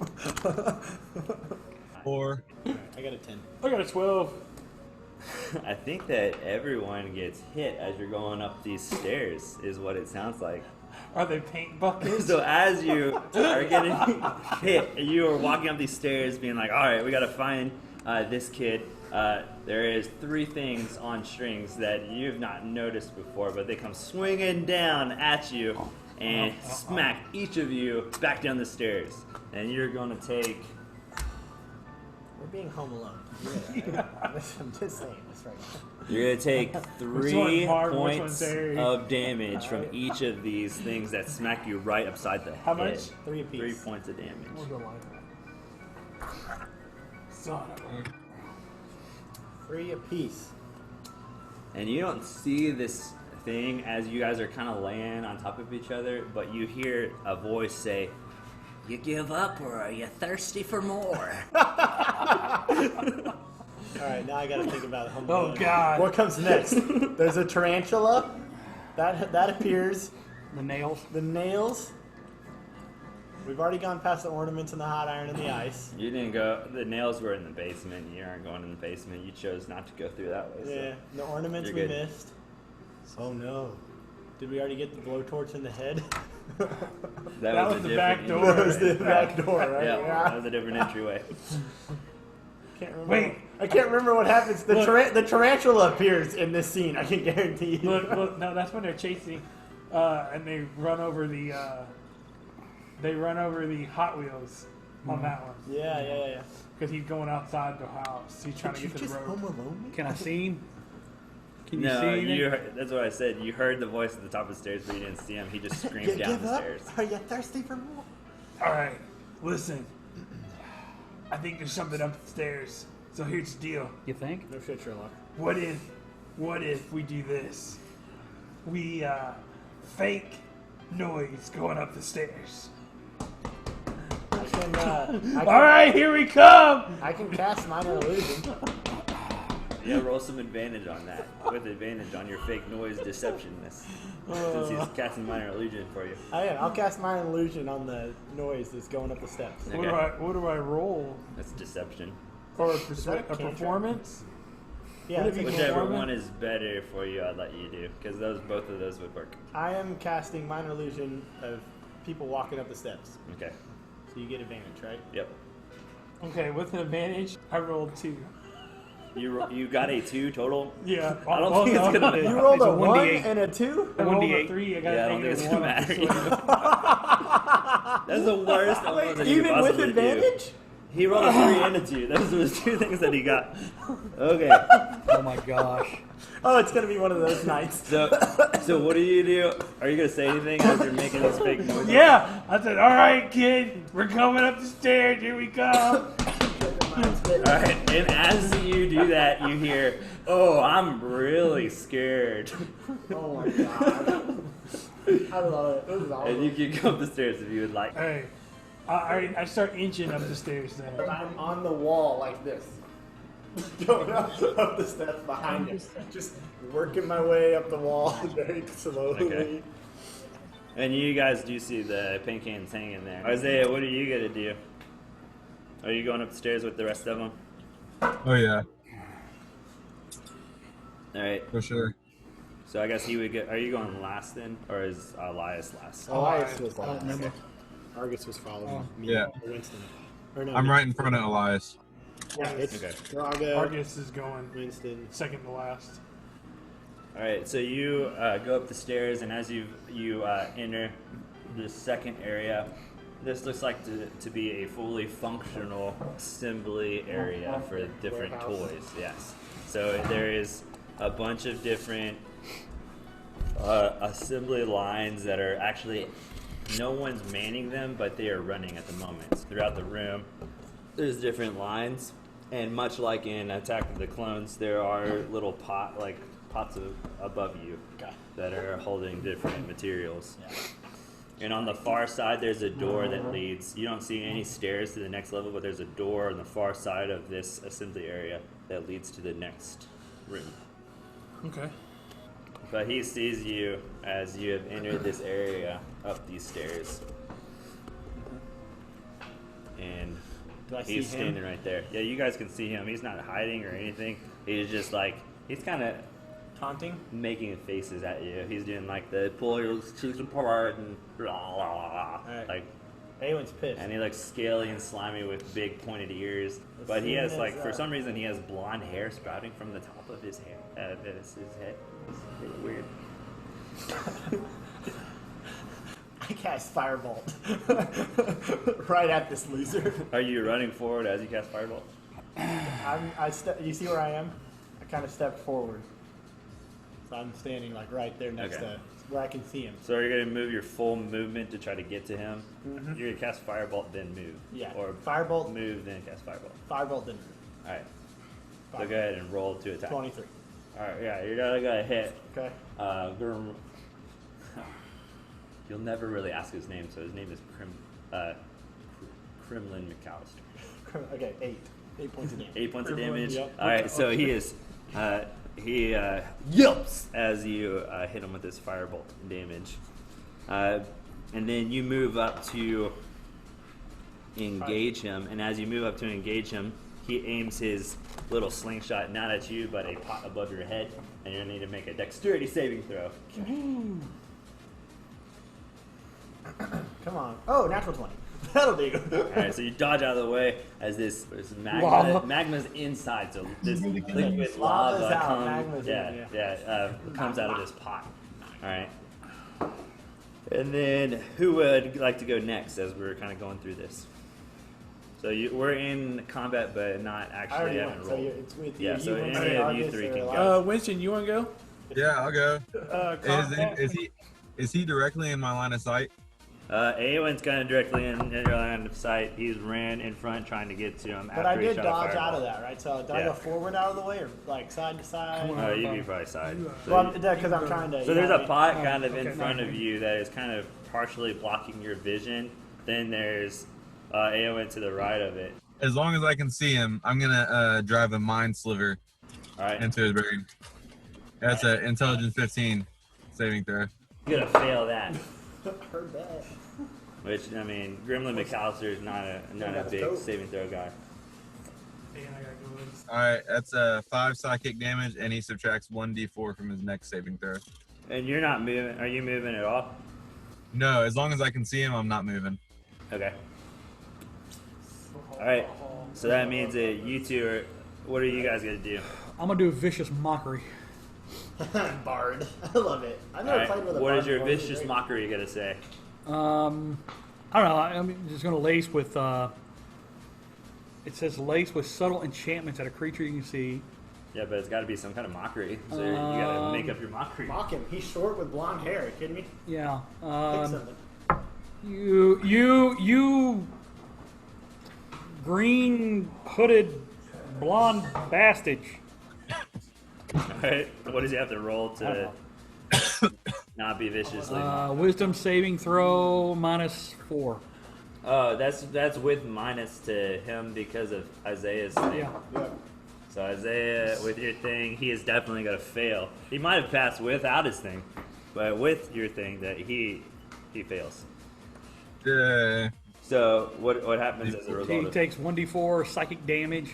4. I got a 10. I got a 12. I think that everyone gets hit as you're going up these stairs, is what it sounds like. Are they paint buckets? So as you are getting hit, you are walking up these stairs being like, all right, we got to find this kid. There is 3 things on strings that you've not noticed before, but they come swinging down at you and smack each of you back down the stairs. And you're going to take... We're being home alone. Yeah. I'm just saying this right now. You're going to take one's 3 Mark, which one's points Harry? of damage from each of these things that smack you right upside the head. How much? 3 apiece. 3 points of damage. We'll go like that. Son of a- 3 apiece. And you don't see this thing as you guys are kind of laying on top of each other, but you hear a voice say, "You give up, or are you thirsty for more?" Alright, now I gotta think about home Oh, alone. God. What comes next? There's a tarantula. That appears. The nails. The nails. We've already gone past the ornaments and the hot iron and the ice. You didn't go. The nails were in the basement. You aren't going in the basement. You chose not to go through that way. So. Yeah, the ornaments You're we good. missed. Oh no. Did we already get the blowtorch in the head? That was a the different back door. That was the back door, right? Yeah, that was a different entryway. Can't remember. Wait. I can't remember what happens. The, Look. the tarantula appears in this scene. I can guarantee you. Look, no, that's when they're chasing, and they run over the Hot Wheels on that one. Yeah. Because he's going outside the house. He's trying Did to you get to the just road. home alone me? Can I see him? Can you No, see anything? you heard, that's what I said. You heard the voice at the top of the stairs, but you didn't see him. He just screamed Give down the up? stairs. Are you thirsty for more? All right, listen. I think there's something upstairs. So here's the deal. You think? No shit, Sherlock. What if we do this? We fake noise going up the stairs. I can, All right, here we come. I can cast minor illusion. Yeah, roll some advantage on that. With advantage on your fake noise deceptionness. Since he's casting minor illusion for you. I'll cast minor illusion on the noise that's going up the steps. Okay. What do I roll? That's deception. Or a, Is that a cantrip? performance? Yeah, What it's if a you Whichever performance? one is better for you, I'd let you do. Because both of those would work. I am casting minor illusion of people walking up the steps. Okay. So you get advantage, right? Yep. Okay, with an advantage, I rolled 2. You got a 2 total? Yeah. I don't think it's gonna- You rolled It's a a 1 1d8. and a 2? I rolled a 1d8. 3. I got Yeah, I a don't think it's negative gonna 1. matter. That's the worst of Wait, that you could even with possibly do. advantage? He rolled a 3 and a 2. Those were the 2 things that he got. Okay. Oh my gosh. Oh, it's gonna be one of those nights. So what do you do? Are you gonna say anything as you're making this fake noise? Yeah, I said, all right, kid, we're coming up the stairs. Here we come. Alright, and as you do that, you hear, "Oh, I'm really scared." Oh my god. I love it. This is awesome. And you can go up the stairs if you would like. Hey, I start inching up the stairs then. I'm on the wall like this. Going up the steps behind you. Just working my way up the wall very slowly. Okay. And you guys do see the paint cans hanging there. Isaiah, what are you gonna do? Are you going up the stairs with the rest of them? Oh yeah, Alright, for sure. so I guess he would get. Are you going last then? Or is Elias last? Elias was I don't last. remember. Argus was following me. Yeah. Or Winston. Or no, I'm right in front of Elias. Yeah, it's Okay. Drago, Argus is going Winston. second to last. Alright, so you go up the stairs, and as you enter the second area, this looks like to be a fully functional assembly area for different Warehouse. toys. Yes. So there is a bunch of different assembly lines that are actually, no one's manning them, but they are running at the moment. Throughout the room, there's different lines, and much like in Attack of the Clones, there are little pots above you that are holding different materials. And on the far side, there's a door that leads. You don't see any stairs to the next level, but there's a door on the far side of this assembly area that leads to the next room. Okay. But he sees you as you have entered this area up these stairs. And Do I see he's him? standing right there. Yeah, you guys can see him. He's not hiding or anything. He's just like, he's kind of Taunting? making faces at you. He's doing like the pull your cheeks apart and blah, blah, blah. Alright. Like, Awen's pissed. and he looks scaly and slimy with big pointed ears. As But he soon has as, like, for some reason, he has blonde hair sprouting from the top of his hair. His head. It's really weird. I cast Firebolt right at this loser. Are you running forward as you cast Firebolt? You see where I am? I kind of stepped forward. So I'm standing like right there next Okay. to where I can see him. So are you going to move your full movement to try to get to him? Mhm. You're going to cast Firebolt, then move. Yeah. Or Firebolt, move, then cast Firebolt. Firebolt didn't. Alright. So go ahead and roll to attack. 23. Alright, yeah, you're going to hit. Okay. You'll never really ask his name, so his name is Kremlin McAllister. Okay, 8. 8 points of damage. 8 points of Kremlin, damage. yep. Alright, so he is, he yelps as you hit him with his Firebolt damage. And then you move up to engage him, and as you move up to engage him, he aims his little slingshot not at you, but a pot above your head, and you're going to need to make a dexterity saving throw. Come on. Oh, natural 20. That'll do. Alright, so you dodge out of the way as this Lava. magma's inside, so this liquid Lava's lava out, magma's in, comes out of this pot. Alright. And then who would like to go next as we're kind of going through this? So we're in combat, but not I actually already having went. rolled. So it's with you. Yeah, so you, any Winston, of you Argus, three or can Elias. go. Winston, you want to go? Yeah, I'll go. Combat? Is he directly in my line of sight? Awyn's kind of directly in your line of sight. He's ran in front trying to get to him. But I after he did shot a dodge out fireball. of that, right? So did I Yeah. go forward out of the way or like side to side? Come on. You'd be probably side. Well, because I'm trying to. So there's a pot Oh, kind of in okay. front of you that is kind of partially blocking your vision. Then there's Awyn to the right of it. As long as I can see him, I'm gonna drive a mind sliver All right, into his brain. That's an intelligence 15 saving throw. you're gonna fail that. Heard that. Which I mean, Gremlin McAllister is not a big saving throw guy. Man, I gotta go with- All right, that's 5 psychic damage, and he subtracts 1d4 from his next saving throw. And you're not moving. Are you moving at all? No, as long as I can see him, I'm not moving. Okay. All right. So that means that you two are. What are you guys gonna do? I'm gonna do a vicious mockery. Bard. I love it. I've All never right. played with a What bard is your before. This vicious great. mockery gonna say? I don't know. I'm just gonna lace with. It says lace with subtle enchantments at a creature you can see. Yeah, but it's got to be some kind of mockery. So you gotta make up your mockery. Mock him. He's short with blonde hair. Are you kidding me? Yeah. Pick something. You green hooded blonde bastard. All right. What does he have to roll to not be viciously? Wisdom saving throw -4. Oh, that's with minus to him because of Isaiah's thing. Yeah. Yeah. So Isaiah, with your thing, he is definitely gonna fail. He might have passed without his thing, but with your thing, that he fails. So what happens as a He result of? takes 1d4 psychic damage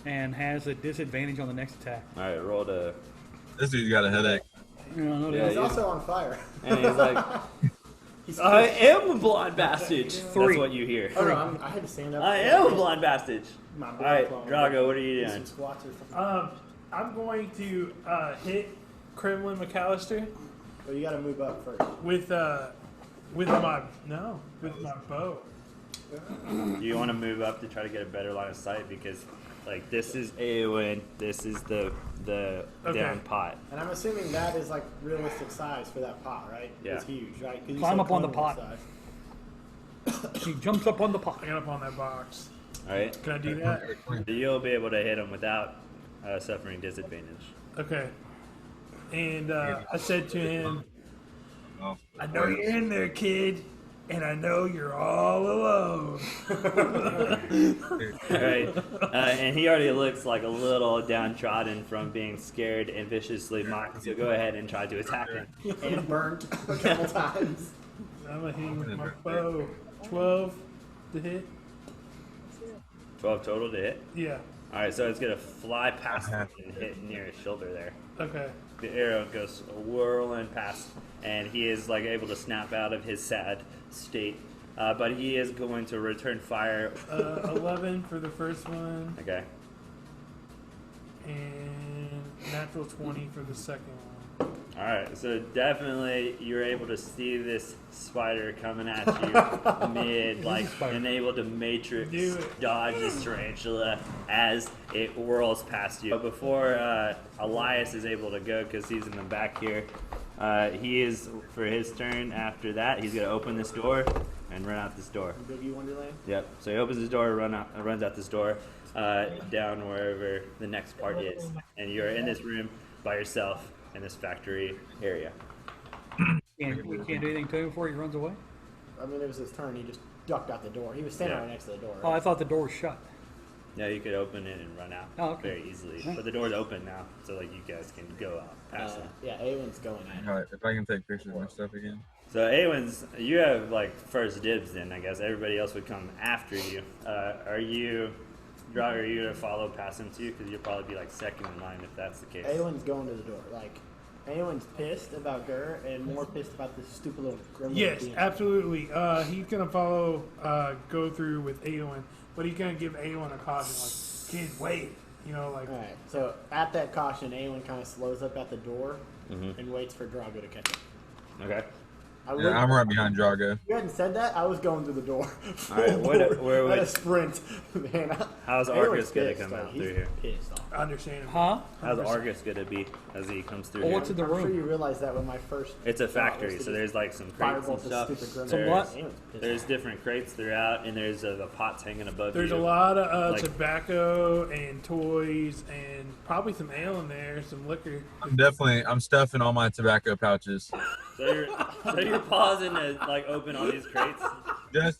and has a disadvantage on the next attack. All right, roll to. This dude's got a headache. Yeah, no, Yeah, He's you- also on fire. And he's like, He's I am a blind bastard. That's 3. what you hear. Oh, no, I had to stand up. I am a blind bastard. My All blood right, flowing. Drago, what are you Do doing? some squats or something. I'm going to hit Kremlin McAllister Well, you got to move up first. with my bow. Do you want to move up to try to get a better line of sight? Because, like, this is Awyn, this is the Okay. down pot. And I'm assuming that is like realistic size for that pot, right? Yeah. It's huge, right? 'Cause you Climb said up on the clone pot. size. He jumps up on the pot. I got up on that box. All right, Can I do that? you'll be able to hit him without suffering disadvantage. Okay. And I said to him, Oh, I know you're in there, kid. and I know you're all alone. Alright, and he already looks like a little downtrodden from being scared and viciously mocked, so go ahead and try to attack him. And burnt a couple times. I'm gonna hit him with my bow. 12 to hit. 12 total to hit? Yeah. Alright, so it's gonna fly past him and hit near his shoulder there. Okay. The arrow goes whirling past, and he is like able to snap out of his sad state. But he is going to return fire. 11 for the first one, Okay. and natural 20 for the second one. Alright, so definitely you're able to see this spider coming at you mid, like, and able to matrix Do it. dodge this tarantula as it whirls past you. But before Elias is able to go, because he's in the back here, he is, for his turn after that, he's going to open this door and run out this door. Boogie Wonderland. Yep, so he opens his door, runs out this door, down wherever the next part is. And you're in this room by yourself in this factory area. We can't do anything to him before he runs away? I mean, it was his turn. He just ducked out the door. He was standing Yeah. right next to the door. Oh, I Right? thought the door was shut. Yeah, you could open it and run out Oh, okay. very easily. But the door's open now, so like you guys can go out past it. Yeah, Awyn's going at him. All right, if I can take pictures of my stuff again. So Awyn's, you have like first dibs then, I guess. Everybody else would come after you. Are you gonna follow past him too? Because you'll probably be like second in line if that's the case. Awyn's going to the door. Like, Awyn's pissed about Gur and more pissed about this stupid little gremlin. Yes, being- absolutely. He's gonna follow, go through with Awyn, but he's gonna give Awyn a caution, like, kid, wait. You know, like, Alright, so at that caution, Awyn kind of slows up at the door and waits for Drago to catch him. Okay. I Yeah, would- I'm right behind Drago. If you hadn't said that, I was going through the door. Alright, where At a would, sprint. Man, how's Awyn's Argus gonna pissed, come like, out he's through here? Pissed off. understandable. Huh? How's Argus gonna be as he comes through Oh, here? what's in the I'm sure room? you realized that when my first. It's a thought was factory, to so just there's like some crates firebolt and the stuff. stupid gremlin. Some what? Awyn's pissed There's off. different crates throughout, and there's the pots hanging above There's you. a lot of Like- tobacco and toys and probably some ale in there, some liquor. I'm stuffing all my tobacco pouches. So you're pausing to like open all these crates.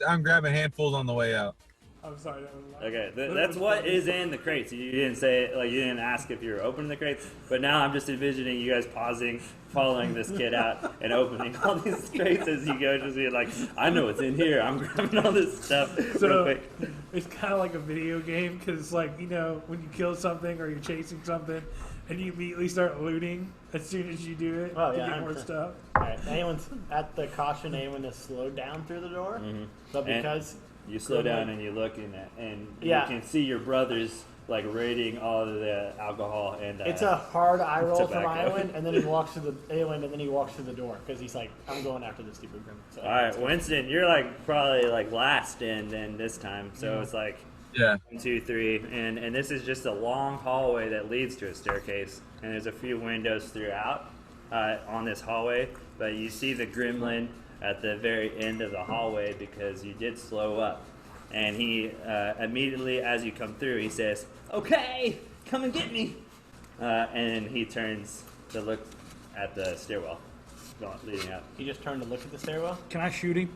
I'm grabbing handfuls on the way out. I'm sorry. That was loud. Okay, that's what is in the crates. You didn't say like you didn't ask if you were opening the crates, but now I'm just envisioning you guys pausing, following this kid out, and opening all these crates as you go, just being like, I know what's in here. I'm grabbing all this stuff real So quick. it's kind of like a video game because, like, you know, when you kill something or you're chasing something, and you immediately start looting as soon as you do it Oh, to yeah, get more 100%. stuff. Alright, Awyn's at the caution. Awyn is slowed down through the door. But And- because You slow down and you look in it, and Yeah. you can see your brothers like raiding all of the alcohol and it's a hard eye roll from tobacco. Awyn, and then he walks through the Awyn, and then he walks through the door because he's like, I'm going after this stupid gremlin. So, All right, Winston, you're like probably like last in then this time, so it's like Yeah. 1, 2, 3, and this is just a long hallway that leads to a staircase, and there's a few windows throughout on this hallway, but you see the gremlin at the very end of the hallway because you did slow up, and he immediately as you come through, he says, "Okay, come and get me," and he turns to look at the stairwell leading up. he just turned to look at the stairwell. Can I shoot him?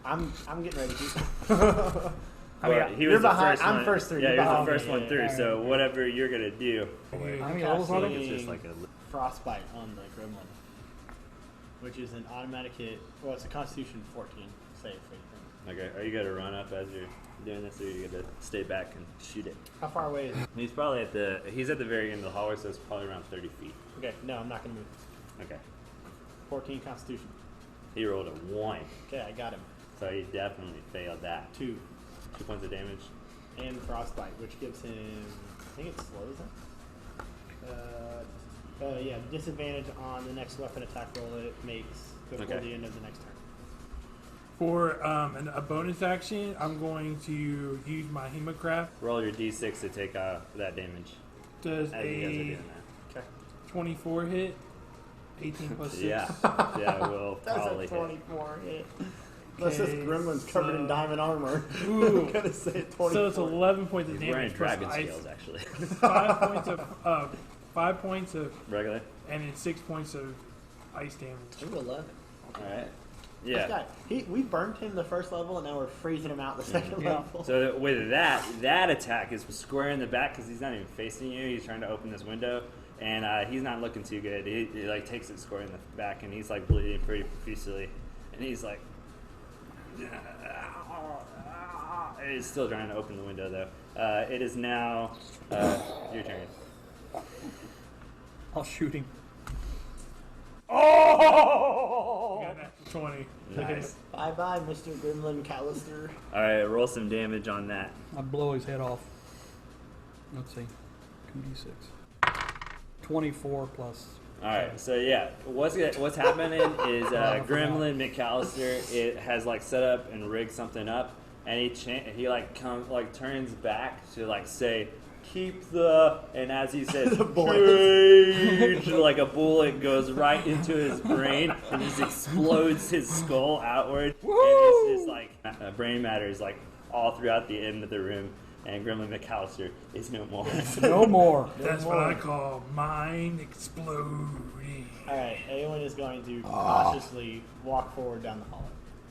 I'm getting ready to. I mean, Well, he you're was the behind- first I'm one. first through, Yeah, you're he was the behind first me, one yeah, through. yeah. So whatever you're gonna do, how many I'm levels are casting there? it's just like a. frostbite on the gremlin, which is an automatic hit. Well, it's a Constitution 14 save. Okay, are you gonna run up as you're doing this, or are you gonna stay back and shoot it? How far away is it? He's probably he's at the very end of the hallway, so it's probably around 30 feet. Okay, no, I'm not gonna move. Okay, 14 Constitution. he rolled a 1, Okay, I got him. so he definitely failed that. 2 2 points of damage. and frostbite, which gives him. I think it slows him. Yeah, disadvantage on the next weapon attack roll that it makes before Okay. the end of the next turn. For a bonus action, I'm going to use my Hemocraft. Roll your d6 to take that damage Does as you guys are a doing that. Okay. 24 hit? 18 plus 6. Yeah, we'll That's probably a hit. 24 hit. Unless this Okay, gremlin's covered in so- diamond armor. Ooh. I'm gonna say 24. So it's 11 points of He's wearing damage plus dragon ice. scales, actually. 5 points of Regular. and then 6 points of ice damage. Ooh, 11. All right. Yeah. This guy, we burnt him the first level, and now we're freezing him out the second Yeah. level. So with that attack is square in the back because he's not even facing you. He's trying to open this window, and he's not looking too good. He like takes it square in the back, and he's like bleeding pretty profusely, and he's like, and he's still trying to open the window though. It is now your turn. I'll shoot him. Oh! Got that for 20. Nice. Bye bye, Mr. Gremlin Callister. All right, roll some damage on that. I blow his head off. Let's see. 2d6. 24 plus. All right, so yeah, what's happening is Gremlin McAllister it has like set up and rigged something up, and he like turns back to like say keep the, and as he says trade, like a bullet goes right into his brain and just explodes his skull outward. Woo! And it's just like brain matter is like all throughout the end of the room, and Gremlin McAllister is no more. No more. That's what I call mind exploding. Alright, Awyn is going to cautiously walk forward down the hallway.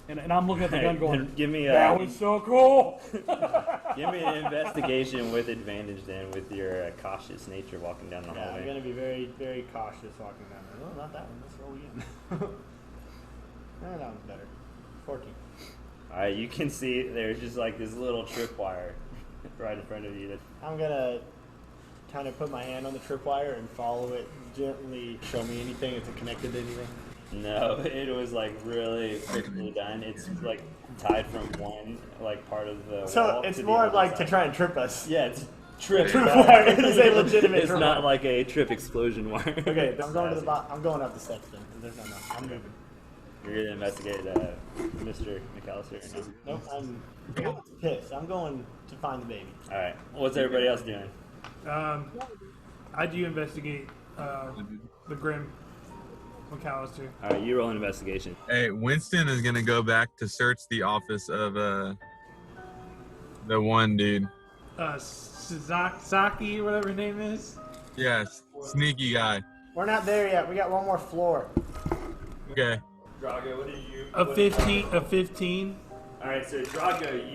And I'm looking at the gun going, Give me that was so cool. give me an investigation with advantage then, with your cautious nature walking down the Yeah, I'm hallway. going to be very, very cautious walking down there. No, not that one. Let's roll again. That one's better. 14. All right, you can see there's just like this little tripwire right in front of you. I'm going to kind of put my hand on the tripwire and follow it gently. Show me anything. Is it connected to anything? No, it was like really quickly done. It's like tied from one like part of the So wall it's to the more other like side. to try and trip us. Yeah, it's trip. Tripwire. It is a legitimate It's tripwire. not like a trip explosion wire. Okay, I'm going to the bottom. I'm going up the steps then. There's no. I'm moving. You're gonna investigate Mr. McAllister. or no? Nope, I'm pissed. I'm going to find the baby. All right, what's everybody else doing? I do investigate the Grim McAllister. All right, you roll an investigation. Hey, Winston is gonna go back to search the office of the one dude. Saki, whatever his name is. Yes, sneaky guy. We're not there yet. We got one more floor. Okay. Drago, what did you? A 15. All right, so Drago,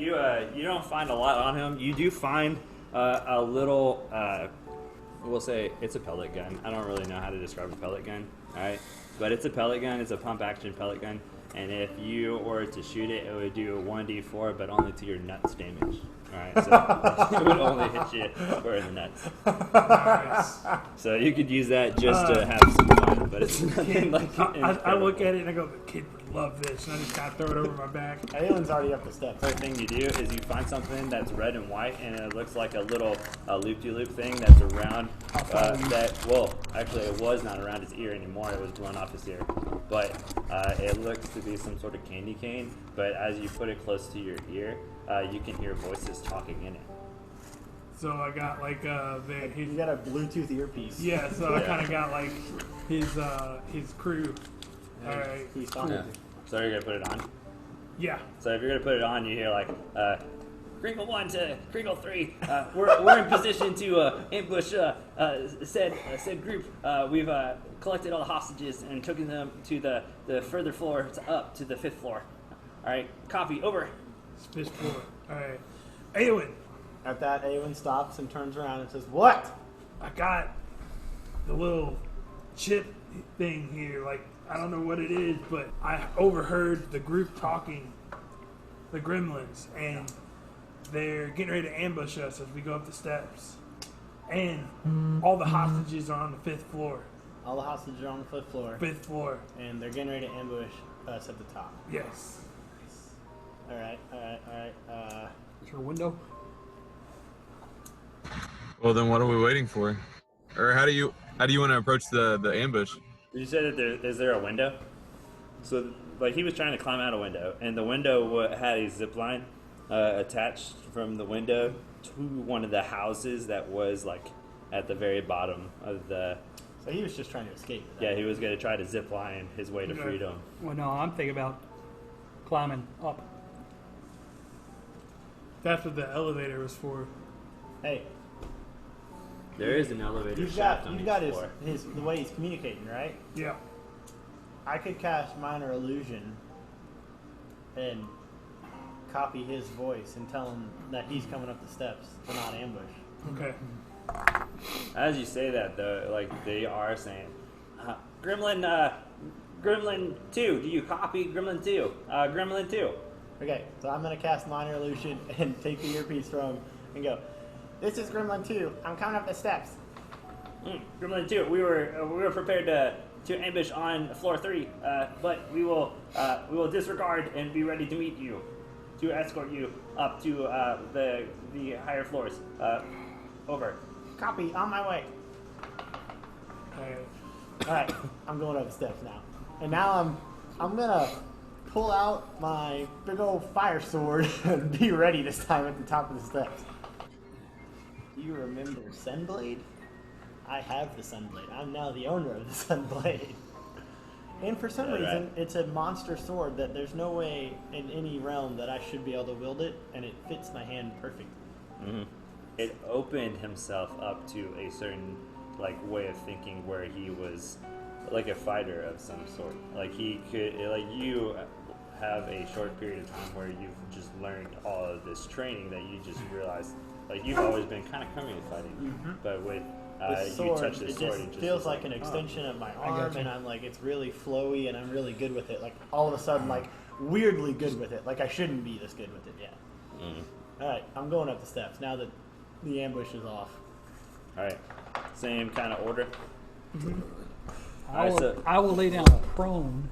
you don't find a lot on him. You do find a little. We'll say it's a pellet gun. I don't really know how to describe a pellet gun. All right, but it's a pellet gun. It's a pump-action pellet gun, and if you were to shoot it, it would do a 1d4, but only to your nuts damage. All right, so it would only hit you square in the nuts. Nice. So you could use that just to have some fun, but it's nothing like. I look at it and I go, the kid would love this, and I just kind of throw it over my back. Awyn's already up the steps. First thing you do is you find something that's red and white, and it looks like a little loop-de-loop thing that's around that. Well, actually, it was not around his ear anymore. It was blown off his ear, but it looks to be some sort of candy cane. But as you put it close to your ear, you can hear voices talking in it. So I got like You got a Bluetooth earpiece. yeah. So I kind of got like his crew. All right. He's talking. Yeah. So you're gonna put it on. Yeah. So if you're gonna put it on, you hear like Crinkle 1 to Crinkle 3. We're in position to ambush said group. We've collected all the hostages and taken them to the further floor up to the 5th floor. All right, copy. Over. Fifth floor. All right. Awyn, At that, Awyn stops and turns around and says, "What?" I got the little chip thing here. Like, I don't know what it is, but I overheard the group talking, the gremlins, and they're getting ready to ambush us as we go up the steps. And all the hostages are on the 5th floor. All the hostages are on the 5th floor, 5th floor. and they're getting ready to ambush us at the top. Yes. All right. Is there a window? Well, then what are we waiting for? Or how do you want to approach the ambush? You said that is there a window? So, like, he was trying to climb out a window, and the window had a zip line attached from the window to one of the houses that was, like, at the very bottom of the... So he was just trying to escape. Yeah, he was going to try to zip line his way to Okay. freedom. Well, no, I'm thinking about climbing up. That's what the elevator was for. Hey, There is an elevator you've shaft got on you've each got floor. the way he's communicating, right? Yeah. I could cast minor illusion and copy his voice and tell him that he's coming up the steps to not ambush. Okay. As you say that, though, like they are saying, Gremlin 2, do you copy Gremlin 2? Gremlin 2. Okay, so I'm gonna cast Minor Illusion and take the earpiece from and go, "This is Gremlin 2. I'm coming up the steps." Gremlin 2, we were prepared to ambush on floor 3, but we will disregard and be ready to meet you, to escort you up to the higher floors. Over. Copy, on my way. Alright, I'm going up the steps now. And now I'm gonna pull out my big old fire sword and be ready this time at the top of the steps. Do you remember Sunblade? I have the Sunblade. I'm now the owner of the Sunblade. And for some reason, it's a monster sword that there's no way in any realm that I should be able to wield it, and it fits my hand perfectly. Mm-hmm. It opened himself up to a certain way of thinking where he was like a fighter of some sort. Like he could, like you have a short period of time where you've just learned all of this training that you just realized, like you've always been kind of coming to fighting, but with sword, you touch the it sword, just feels like an extension of my arm, and I'm like, it's really flowy, and I'm really good with it. Like all of a sudden, like weirdly good with it. Like I shouldn't be this good with it yet. All right, I'm going up the steps now that the ambush is off. All right, same kind of order. I will lay down prone,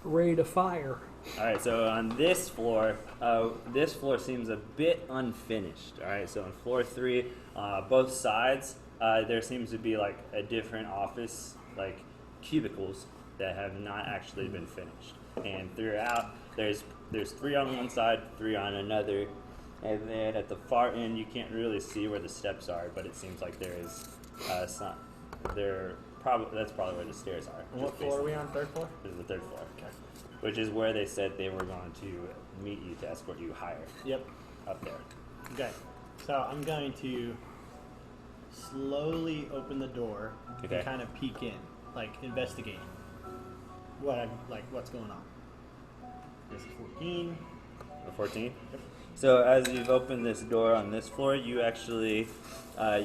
ready to fire. All right, so on this floor seems a bit unfinished. All right, so on floor 3, both sides, there seems to be like a different office, like cubicles that have not actually been finished. And throughout, there's 3 on one side, 3 on another, and then at the far end, you can't really see where the steps are, but it seems like there is some. That's probably where the stairs are. And what floor are we on? 3rd floor? This is the 3rd floor. Okay. Which is where they said they were going to meet you to escort you higher. Yep. Up there. Okay. So I'm going to slowly open the door and kind of peek in, like investigate what's going on. This is 14. 14? Yep. So as you've opened this door on this floor, you actually,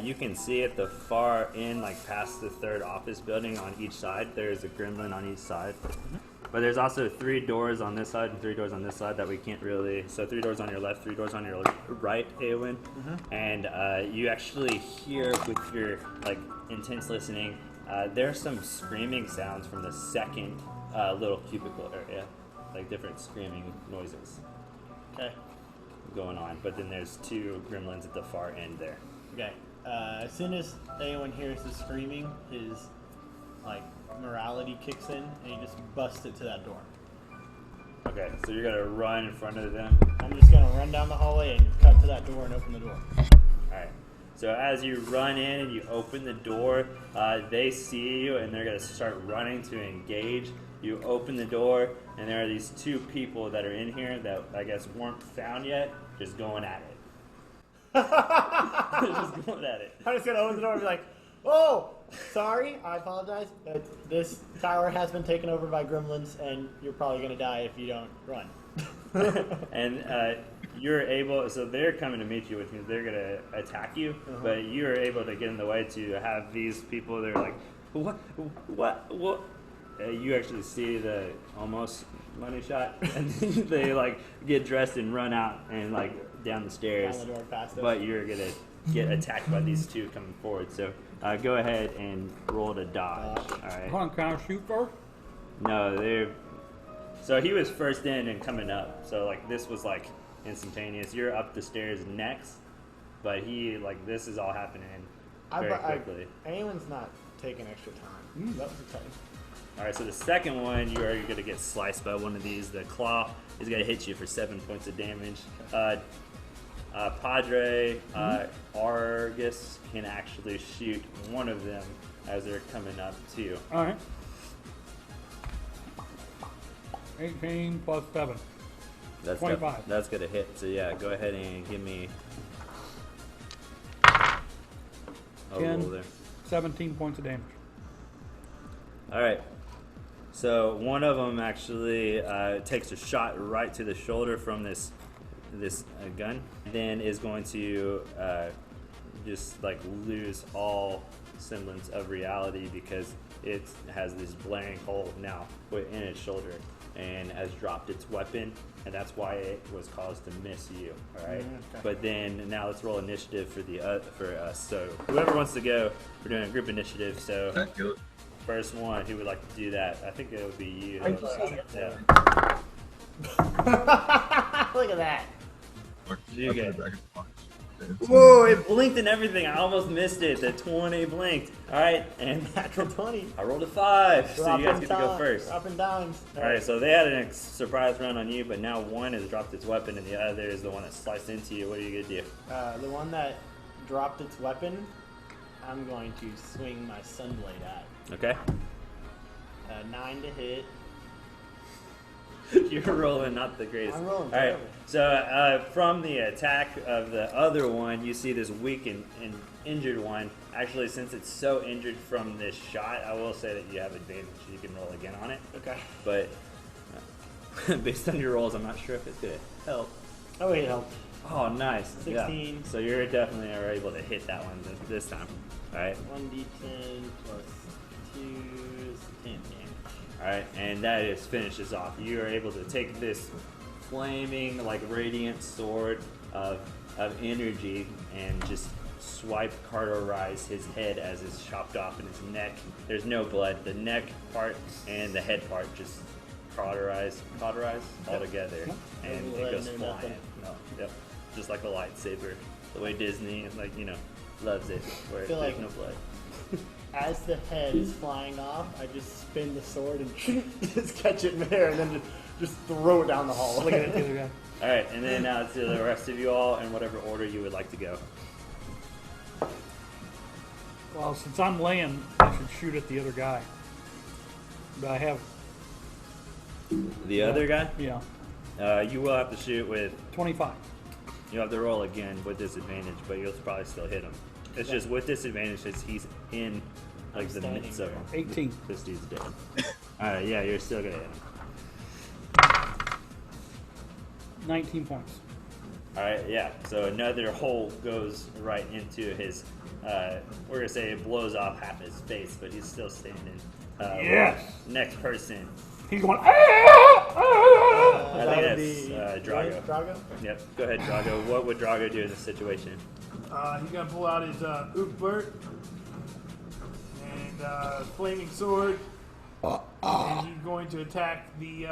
you can see at the far end, like past the 3rd office building on each side, there's a gremlin on each side. But there's also 3 doors on this side and 3 doors on this side that we can't really, so 3 doors on your left, 3 doors on your right, Awyn. And you actually hear with your intense listening, there's some screaming sounds from the 2nd little cubicle area, like different screaming noises. Okay. Going on, but then there's 2 gremlins at the far end there. Okay. As soon as anyone hears the screaming, his morality kicks in, and he just busts it to that door. Okay, so you're gonna run in front of them. I'm just gonna run down the hallway and cut to that door and open the door. All right. So as you run in and you open the door, they see you and they're gonna start running to engage. You open the door, and there are these 2 people that are in here that I guess weren't found yet, just going at it. They're just going at it. I'm just gonna open the door and be like, "Oh, sorry, I apologize. This tower has been taken over by gremlins, and you're probably gonna die if you don't run." And you're able, so they're coming to meet you, which means they're gonna attack you, but you're able to get in the way to have these people. They're like, what? You actually see the almost money shot, and they get dressed and run out and down the stairs. Down the door past us. But you're gonna get attacked by these 2 coming forward. So go ahead and roll to dodge. All right. Hold on, can I shoot first? No, so he was first in and coming up. So this was instantaneous. You're up the stairs next, but he this is all happening very quickly. Anyone's not taking extra time. That was exciting. All right, so the second one, you are going to get sliced by one of these. The claw is going to hit you for 7 points of damage. Padre, Argus can actually shoot one of them as they're coming up to you. All right. 18 plus 7. That's 25. That's going to hit. So yeah, go ahead and give me. 10, 17 points of damage. All right. So one of them actually takes a shot right to the shoulder from this gun, then is going to just like lose all semblance of reality because it has this blank hole now within its shoulder and has dropped its weapon, and that's why it was caused to miss you. All right. Okay. But then now let's roll initiative for us. So whoever wants to go, we're doing a group initiative. So That goes. first one, who would like to do that? I think it would be you. I just said Yeah. Look at that. You get- Back in the box. Whoa! It blinked and everything. I almost missed it. The 20 blinked. All right, and Natural 20. I rolled a 5, so you guys get to go first. Dropping dimes. All right, so they had a surprise round on you, but now one has dropped its weapon, and the other is the one that sliced into you. What are you gonna do? The one that dropped its weapon, I'm going to swing my sunblade at. Okay. 9 to hit. You're rolling not the greatest. I'm rolling All right. terrible. So from the attack of the other one, you see this weak and injured one. Actually, since it's so injured from this shot, I will say that you have advantage. You can roll again on it. Okay. But based on your rolls, I'm not sure if it's gonna help. Oh, it helped. Oh, nice. 16. Yeah. So you're definitely able to hit that one this time. All right. 1d10 plus 2 is 10 damage. All right, and that just finishes off. You are able to take this flaming, like radiant sword of energy and just cauterize his head as it's chopped off in his neck. There's no blood. The neck part and the head part just cauterize all together, and it goes flying. No, yep, just like a lightsaber. The way Disney, like loves it, where feel there's like- no blood. As the head is flying off, I just spin the sword and just catch it in there and then just throw it down the hall. Looking at the other guy. All right, and then now to the rest of you all in whatever order you would like to go. Well, since I'm laying, I should shoot at the other guy. But I have, The other guy, yeah, you will have to shoot with. 25. You have to roll again with disadvantage, but you'll probably still hit him. It's just with disadvantage because he's in like the standing midst of there. him. 18. This dude's dead. All right, yeah, you're still gonna hit him. 19 points. All right, yeah. So another hole goes right into his. We're gonna say it blows off half his face, but he's still standing. Yes! Next person. He's going, I That think would that's be Drago. Drago? Yep. Go ahead, Drago. What would Drago do in this situation? He's gonna pull out his Ookbert and flaming sword, and he's going to attack the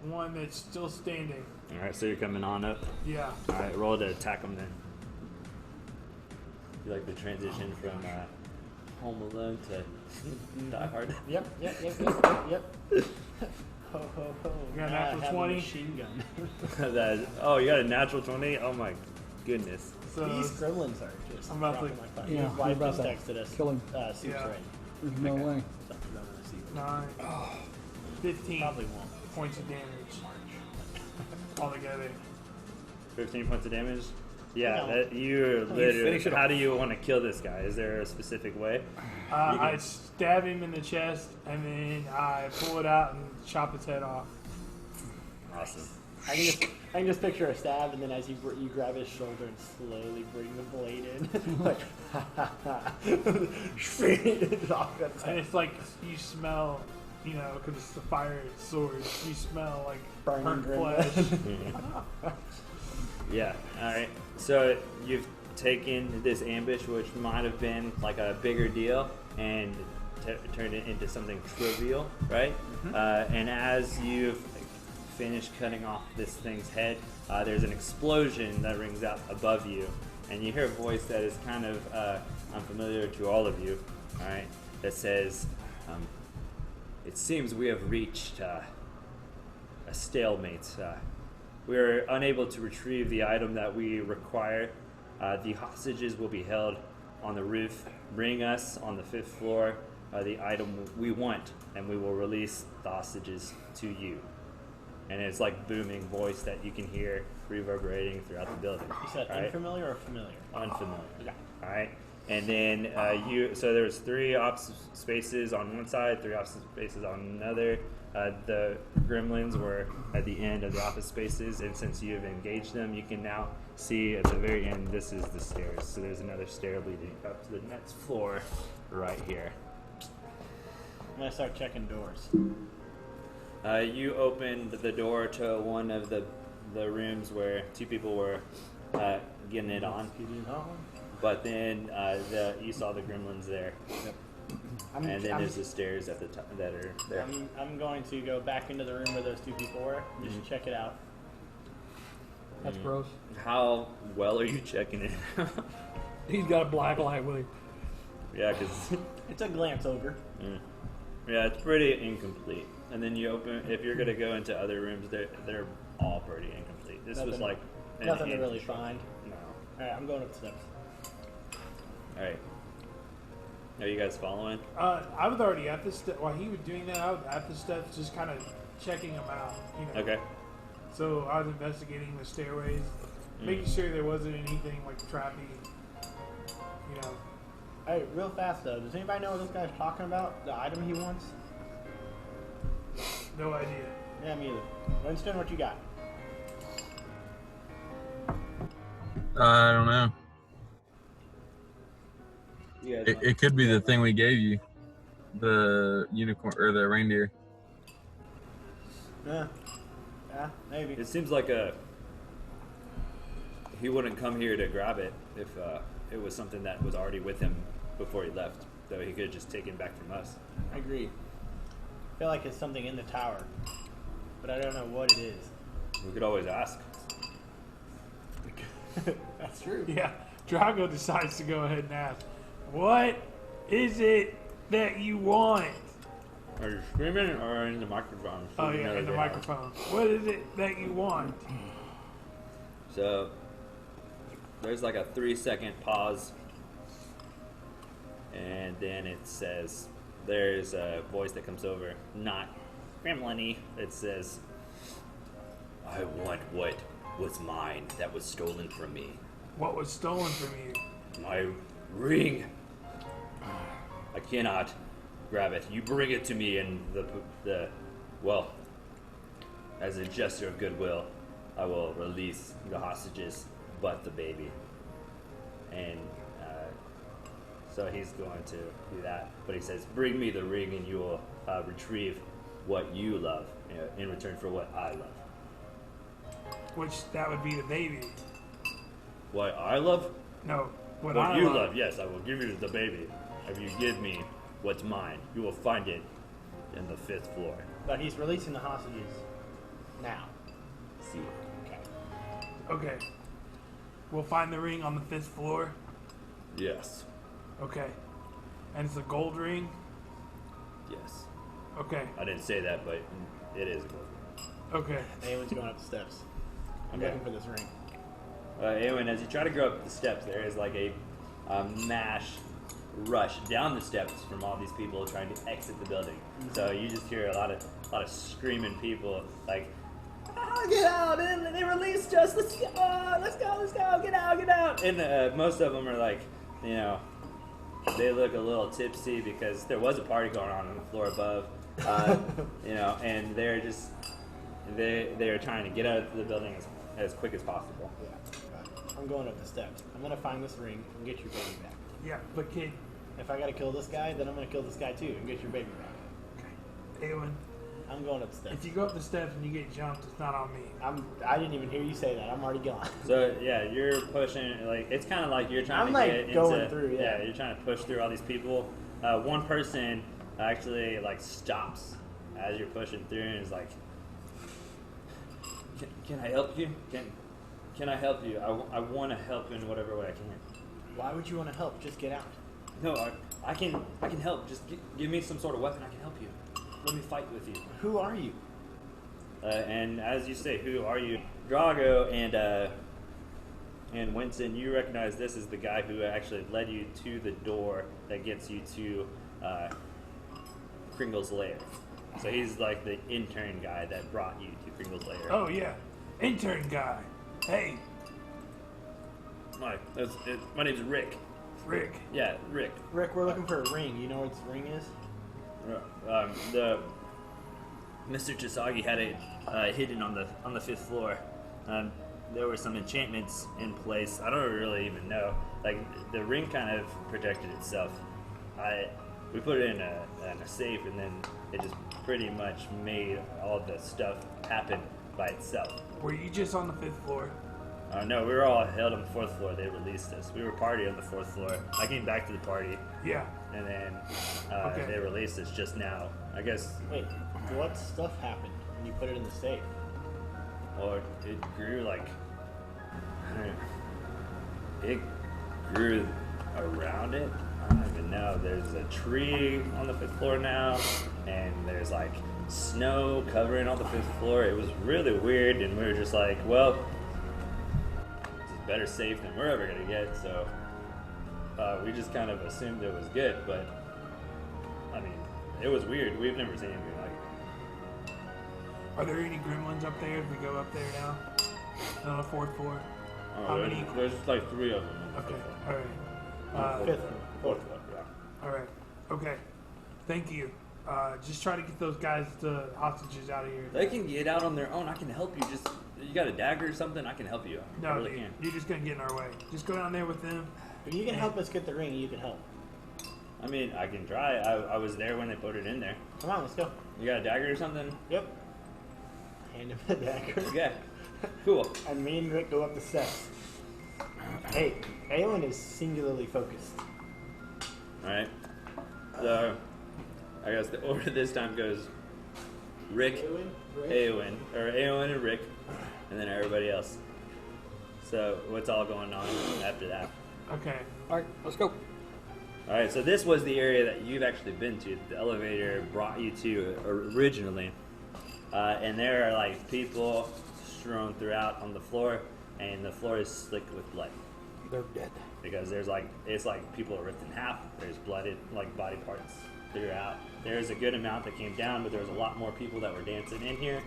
one that's still standing. All right, so you're coming on up. Yeah. All right, roll to attack him then. You like the transition from Home Alone to Die Hard? Yep. Ho, ho, ho. You got a Now I natural have a 20? machine gun. Oh, you got a natural 20? Oh my goodness. So These gremlins are just I'm about to- dropping like fun. Yeah, His wife I'm about just to texted us. kill him. Soup's Yeah. ready. There's no way. So I'm gonna see. 9, 15 Probably won't. points of damage altogether. 15 points of damage? Yeah, No. that, you're literally. finish it How off. do you want to kill this guy? Is there a specific way? I stab him in the chest, and then I pull it out and chop its head off. Awesome. I can just picture a stab, and then as you grab his shoulder and slowly bring the blade in, like, it's off its And head. it's like you smell, because it's the fire sword, you smell like Burning burnt gremlin. flesh. Yeah, alright. So you've taken this ambush, which might have been like a bigger deal, and turned it into something trivial, right? And as you've finished cutting off this thing's head, there's an explosion that rings out above you, and you hear a voice that is kind of unfamiliar to all of you, alright? That says, it seems we have reached a stalemate. We are unable to retrieve the item that we require. The hostages will be held on the roof. Bring us on the 5th floor the item we want, and we will release the hostages to you. And it's like booming voice that you can hear reverberating throughout the building. You said All right? unfamiliar or familiar? Unfamiliar. Yeah. All right. And then so there's 3 ops spaces on one side, 3 ops spaces on another. The gremlins were at the end of the office spaces, and since you have engaged them, you can now see at the very end, this is the stairs. So there's another stair leading up to the next floor right here. I'm gonna start checking doors. You opened the door to one of the rooms where 2 people were getting it on. But then you saw the gremlins there. Yep. And then there's the stairs at the top that are there. I'm going to go back into the room where those 2 people were. Just check it out. That's gross. How well are you checking it? He's got a black light with him. Yeah, because It's a glance over. yeah, it's pretty incomplete. And then you open, if you're gonna go into other rooms, they're all pretty incomplete. This was like Nothing to really find. No. All right, I'm going up the steps. All right. Are you guys following? I was already at the step. While he was doing that, I was at the steps, just kind of checking them out. You know. Okay. So I was investigating the stairways, making sure there wasn't anything like trappy. You know. Hey, real fast though, does anybody know what this guy's talking about? The item he wants? No idea. Yeah, me either. Winston, what you got? I don't know. You guys It could be the thing we gave you, the unicorn or the reindeer. Yeah, maybe. It seems like he wouldn't come here to grab it if it was something that was already with him before he left. So he could have just taken back from us. I agree. I feel like it's something in the tower, but I don't know what it is. We could always ask. That's true. Yeah. Drago decides to go ahead and ask, "What is it that you want?" Are you screaming or in the microphone? Oh yeah, in the microphone. What is it that you want? So there's like a 3-second pause, and then it says, there's a voice that comes over, not gremlin-y. It says, "I want what was mine that was stolen from me. What was stolen from you? My ring. I cannot grab it. You bring it to me, and well, as a gesture of goodwill, I will release the hostages, but the baby." And so he's going to do that. But he says, "Bring me the ring, and you will retrieve what you love in return for what I love." Which that would be the baby. What I love? No, what What I you love. love, yes, I will give you the baby. If you give me what's mine, you will find it in the 5th floor. But he's releasing the hostages now. See. Okay. Okay. We'll find the ring on the 5th floor. Yes. Okay. And it's a gold ring. Yes. Okay. I didn't say that, but it is gold. Okay. Anyone's going up the steps. I'm Okay. looking for this ring. Anyway, as you try to go up the steps, there is like a mash rush down the steps from all these people trying to exit the building. So you just hear a lot of screaming people like, "Ah, get out! They released us! Let's go! Let's go! Get out! And most of them are like, you know, they look a little tipsy because there was a party going on the floor above, you know, and they're just they're trying to get out of the building as quick as possible. Yeah. I'm going up the steps. I'm gonna find this ring and get your baby back. Yeah, but kid, If I gotta kill this guy, then I'm gonna kill this guy too and get your baby back. Awyn, I'm going up the steps. if you go up the steps and you get jumped, it's not on me. I didn't even hear you say that. I'm already gone. So yeah, you're pushing, like, it's kind of like you're trying I'm, to like, get going into, through, yeah. you're trying to push through all these people. One person actually like stops as you're pushing through and is like, can I help you? Can I help you? I want to help in whatever way I can. Why would you want to help? Just get out. No, I can help. Just give me some sort of weapon. I can help you. Let me fight with you. Who are you? And as you say, who are you? Drago and Winston, you recognize this as the guy who actually led you to the door that gets you to Kringle's lair. So he's like the intern guy that brought you to Kringle's lair. Oh yeah, intern guy. Hey, My name's Rick. Rick. Yeah, Rick. Rick, we're looking for a ring. You know what this ring is? The Mr. Chisagi had it hidden on the 5th floor. There were some enchantments in place. I don't really even know. Like the ring kind of protected itself. We put it in a safe, and then it just pretty much made all the stuff happen by itself. Were you just on the 5th floor? No, we were all held on the 4th floor. They released us. We were party on the 4th floor. I came back to the party, Yeah. and then Okay. they released us just now. I guess, Wait, what stuff happened when you put it in the safe? or it grew like it grew around it. I don't even know. There's a tree on the 5th floor now, and there's like snow covering all the 5th floor. It was really weird, and we were just like, well, this is better safe than we're ever gonna get. So we just kind of assumed it was good, but I mean, it was weird. We've never seen anything like it. Are there any gremlins up there if we go up there now? On the 4th floor? Oh, How there's, many? there's like 3 of them. On the Okay, 5th floor. alright. 5th, 4th floor, yeah. Alright, okay. Thank you. Just try to get those guys, the hostages, out of here. They can get out on their own. I can help you. Just you got a dagger or something? I can help you. I No, really dude, can. you're just gonna get in our way. Just go down there with them. If you can help us get the ring, you can help. I mean, I can try. I was there when they put it in there. Come on, let's go. You got a dagger or something? Yep. Hand him the dagger. Yeah. Cool. And me and Rick go up the steps. Hey, Awyn is singularly focused. All right. So, I guess the order this time goes Rick, Awyn, or Awyn and Rick, and then everybody else. So, what's all going on after that? Okay. All right, let's go. All right, so this was the area that you've actually been to. The elevator brought you to originally, and there are like people strewn throughout on the floor, and the floor is slick with blood They're dead. because there's like it's like people are ripped in half. There's blooded like body parts throughout. There's a good amount that came down, but there was a lot more people that were dancing in here.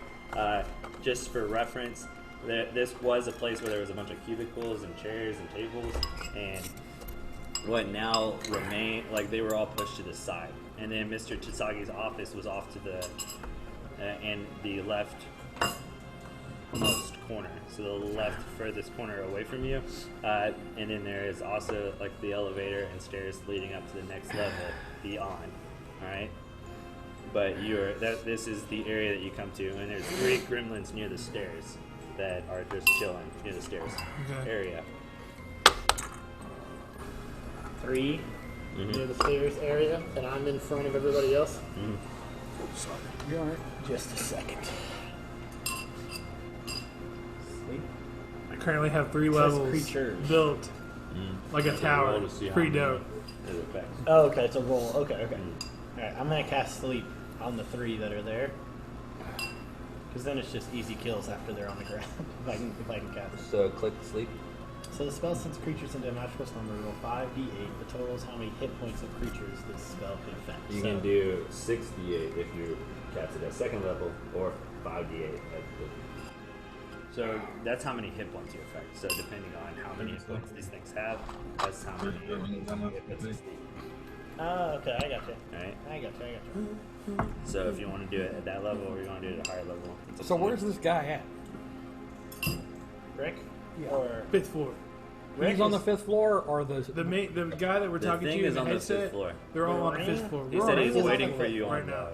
Just for reference, this was a place where there was a bunch of cubicles and chairs and tables, and what now remain like they were all pushed to the side, and then Mr. Chisagi's office was off to the and the left most corner, so the left furthest corner away from you, and then there is also like the elevator and stairs leading up to the next level beyond. All right, but this is the area that you come to, and there's 3 gremlins near the stairs that are just chilling near the stairs Okay. area. 3 Mhm. near the stairs area, and I'm in front of everybody else. Sorry. You all right? Just a second. Sleep. I currently have 3 Says levels creatures. built like a tower. Roll to see how Pretty many dope. it affects. Oh, okay, it's a roll. Okay. Alright, I'm gonna cast sleep on the 3 that are there. Because then it's just easy kills after they're on the ground. if I can cast it. So click sleep. So the spell sends creatures into a magical slumber. Roll 5d8. The total is how many hit points of creatures this spell can affect. You So- can do 6d8 if you cast it at 2nd level, or 5d8 at the. So that's how many hit points you affect. So depending on how many hit points these things have, that's how many hit points you see. Oh, okay, I got you. Alright? I got you. So if you want to do it at that level or you want to do it at a higher level. it's up So to you. where's this guy at? Rick? Yeah. Or 5th floor. Rick He's on the is- 5th floor, or the The guy that we're The talking thing to in is the on the headset, 5th floor. they're all The on the 5th ring? floor. He We're said on he's the 4th waiting floor for you right on, now.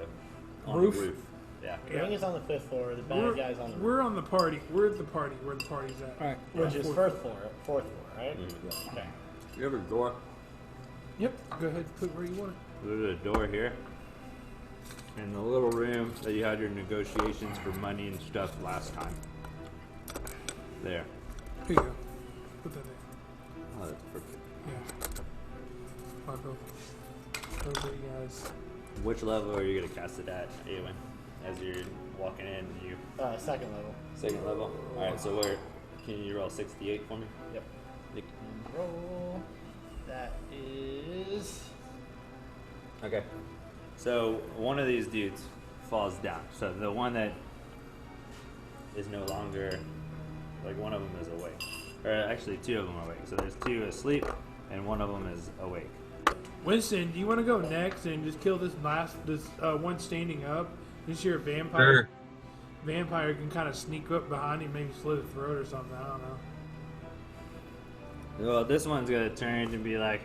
on Roof? the roof. Yeah. Ring is on the 5th floor. The bad guy's on the We're on the party. We're at the party where the party's at. All right. which is 4th floor, right? Mhm. Okay. You have a door. Yep. Go ahead and put where you want it. There's a door here. And the little room that you had your negotiations for money and stuff last time. There. Here you go. Put that there. Oh, that's perfect. Yeah. I'll go. Those are you guys. Which level are you going to cast it at, Awyn? As you're walking in, you 2nd level. 2nd level? Alright, so can you roll 68 for me? Yep. Nick? Roll. That is. Okay. So one of these dudes falls down. So the one that is no longer, like one of them is awake. Or actually 2 of them are awake. So there's 2 asleep and one of them is awake. Winston, do you want to go next and just kill this one standing up? This your vampire. Sure. Vampire can kind of sneak up behind him, maybe slit his throat or something. I don't know. Well, this one's gonna turn and be like,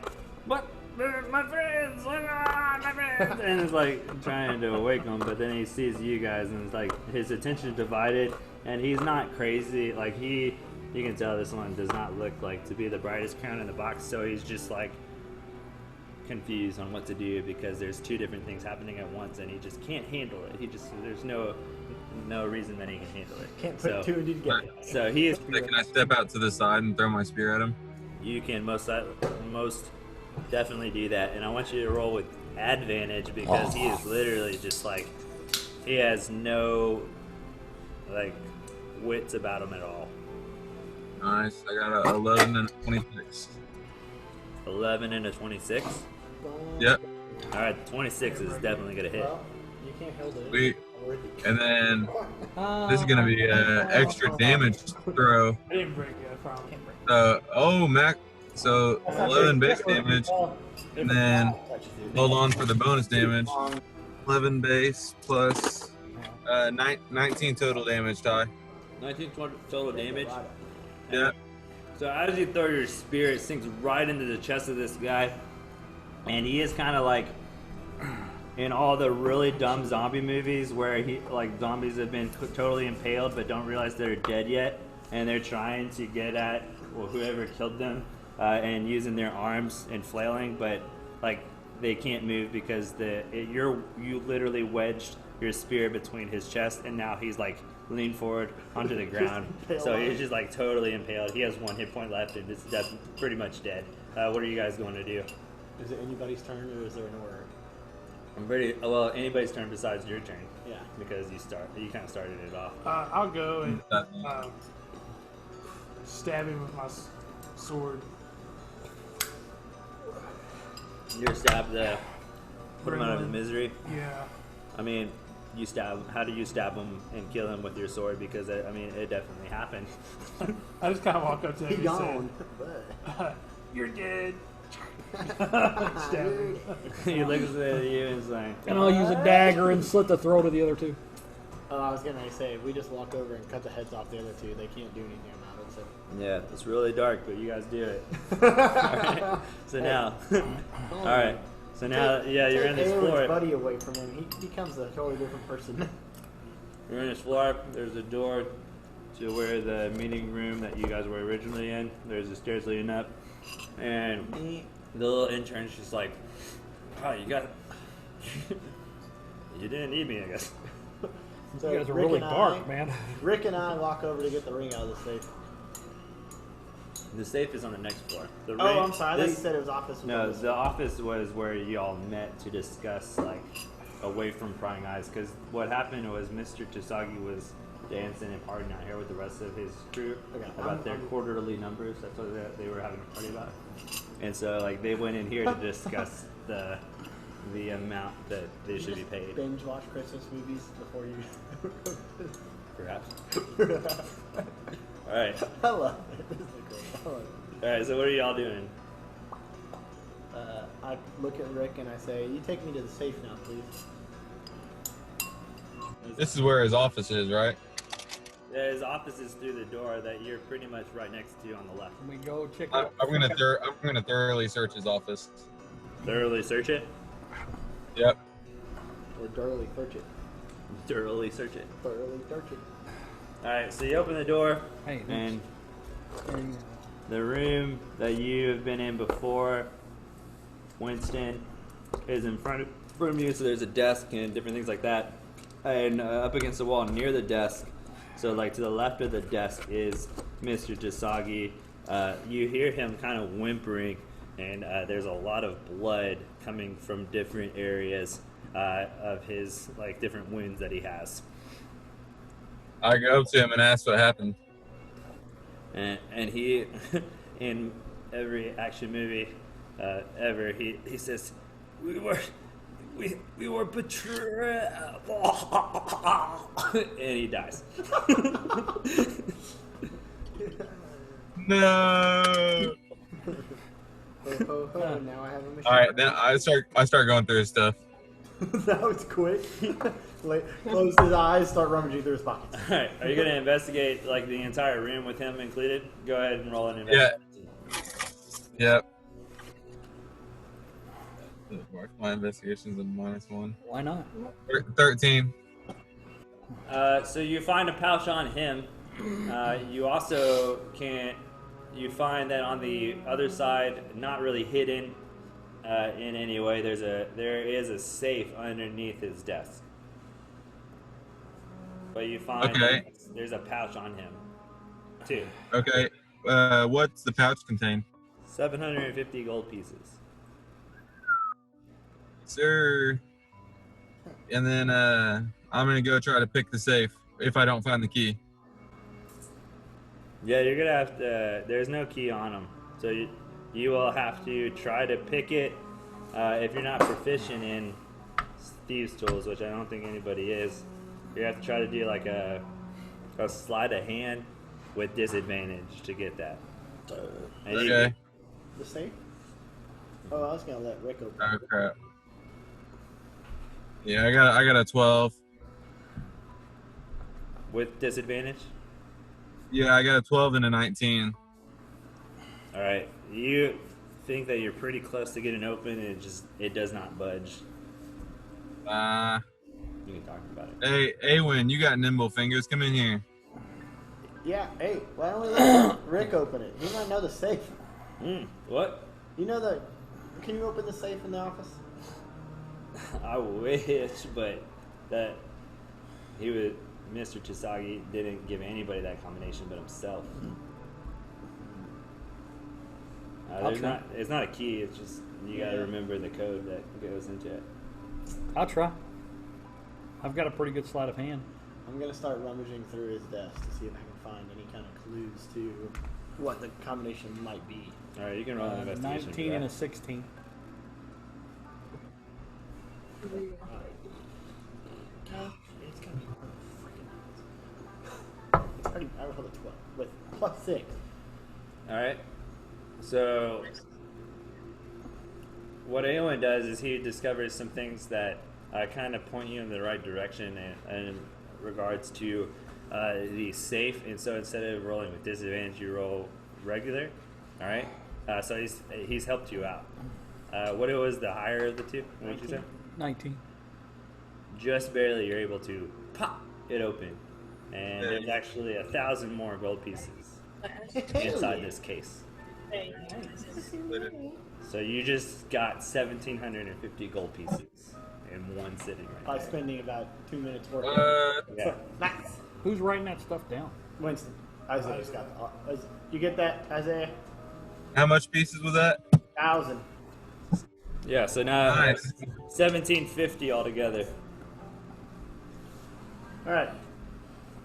"What? My friends! My friends!" And it's like trying to awake him, but then he sees you guys, and it's like his attention divided, and he's not crazy. Like you can tell this one does not look like to be the brightest crown in the box, so he's just like confused on what to do because there's two different things happening at once, and he just can't handle it. There's no reason that he can handle it. Can't put two and two together. So he is. Can I step out to the side and throw my spear at him? You can most definitely do that, and I want you to roll with advantage because he is literally just like he has no like wits about him at all. Nice. I got a 11 and a 26. 11 and a 26. Yep. All right, 26 is definitely gonna hit. Well, you can't hold it. Sweet. And then this is gonna be an extra damage throw. I didn't break it, I promise. Mac. So 11 base damage, and then hold on for the bonus damage. 11 base plus 19 total damage, Ty. 19 total damage. Yeah. So as you throw your spear, it sinks right into the chest of this guy, and he is kind of like in all the really dumb zombie movies where zombies have been totally impaled but don't realize they're dead yet, and they're trying to get at whoever killed them and using their arms and flailing, but like they can't move because you literally wedged your spear between his chest, and now he's like leaned forward onto the ground. So he's just like totally impaled. He has 1 hit point left and is pretty much dead. What are you guys going to do? Is it anybody's turn or is there an order? Anybody's turn besides your turn. Yeah. Because you kind of started it off. I'll go and stab him with my sword. You stab put him out of his misery. Yeah. I mean, how do you stab him and kill him with your sword? Because it definitely happened. I just kind of walk up to him He and gone. say, "You're dead." Stab him. He looks at you and is like, And I'll use a dagger and slit the throat of the other two. Oh, I was gonna say, if we just walk over and cut the heads off the other two, they can't do anything about it. So. yeah, it's really dark, but you guys do it. All right. So now, all right. So now, you're in this floor. Buddy away from him. He becomes a totally different person. You're in this floor. There's a door to where the meeting room that you guys were originally in. There's the stairs leading up, and the little intern's just like, "Oh, you got, you didn't need me, I guess." So You guys are Rick really and dark, man. Rick and I walk over to get the ring out of the safe. The safe is on the next floor. The ring, I'm sorry. I thought you said it was office. No, the office was where y'all met to discuss, like, away from prying eyes. Because what happened was Mr. Chisagi was dancing and partying out here with the rest of his crew about their quarterly numbers. That's what they were having a party about. And so, like, they went in here to discuss the amount that they should be paid. Binge watch Christmas movies before you. Perhaps. All right. I love it. This is great. I love it. All right. So what are y'all doing? I look at Rick and I say, "You take me to the safe now, please." This is where his office is, right? Yeah, his office is through the door that you're pretty much right next to on the left. We go check I'm out. gonna thoroughly search his office. Thoroughly search it. Yep. Or thoroughly search it. Thoroughly search it. Thoroughly search it. All right. So you open the door, Hey, and the room that you have been in before, Winston, is in front of you. So there's a desk and different things like that, and up against the wall near the desk. So like to the left of the desk is Mr. Chisagi. You hear him kind of whimpering, and there's a lot of blood coming from different areas of his like different wounds that he has. I go up to him and ask what happened. And he, in every action movie ever, he says, we were betrayed, and he dies. No. Now I have a machine. All right, then I start going through his stuff. That was quick. Close his eyes, start rummaging through his pockets. Alright, are you going to investigate like the entire room with him included? Go ahead and roll an investigation. Yep. My investigation's a -1. Why not? 13. So you find a pouch on him. You also you find that on the other side, not really hidden in any way, there is a safe underneath his desk. But you find there's a pouch on him too. Okay. What's the pouch contain? 750 gold pieces. Sir. And then I'm gonna go try to pick the safe if I don't find the key. Yeah, you're gonna have to. There's no key on him, so you will have to try to pick it. If you're not proficient in thieves' tools, which I don't think anybody is, you have to try to do like a sleight of hand with disadvantage to get that. And Okay. The safe? Oh, I was gonna let Rick open. Oh crap. Yeah, I got a 12. With disadvantage. Yeah, I got a 12 and a 19. All right, you think that you're pretty close to getting open, and it does not budge. You can talk about it. Hey, Awyn, you got nimble fingers. Come in here. Yeah, hey, why don't we let Rick open it? He might know the safe. What? You know can you open the safe in the office? I wish, but Mr. Chisagi didn't give anybody that combination but himself. It's not a key, it's just you gotta remember the code that goes into it. I'll try. I've got a pretty good sleight of hand. I'm gonna start rummaging through his desk to see if I can find any kind of clues to what the combination might be. Alright, you can roll an investigation. 19 and a 16. It's gonna be freaking. I rolled a 12 with +6. Alright. So what Awyn does is he discovers some things that kind of point you in the right direction in regards to the safe, and so instead of rolling with disadvantage, you roll regular. Alright? So he's helped you out. What was the higher of the two? What did you say? 19. Just barely you're able to pop it open, and there's actually 1,000 more gold pieces inside this case. So you just got 1,750 gold pieces in one sitting right By there. spending about 2 minutes working. Yeah. Nice. Who's writing that stuff down? Winston. Isaiah's got you get that, Isaiah? How much pieces was that? 1,000. Yeah, so now Nice. 1,750 altogether. Alright.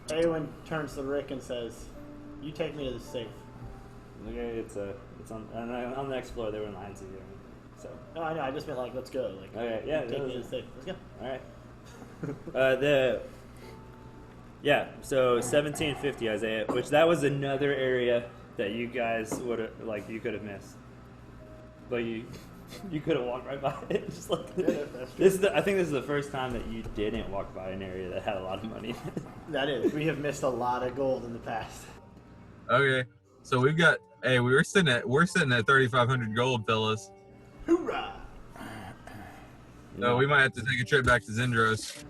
Awyn turns to Rick and says, "You take me to the safe." Okay, it's on the next floor. There were lines of you. So No, I know. I just meant like, let's go. Like, okay, yeah, take me to the safe. Let's go. all right. So 1750 Isaiah, which that was another area that you guys would have you could have missed, but you could have walked right by it. Just like that's true. I think this is the first time that you didn't walk by an area that had a lot of money. That is. We have missed a lot of gold in the past. Okay. So we've got. Hey, we're sitting at 3,500 gold, fellas. Hoorah! So we might have to take a trip back to Zendros.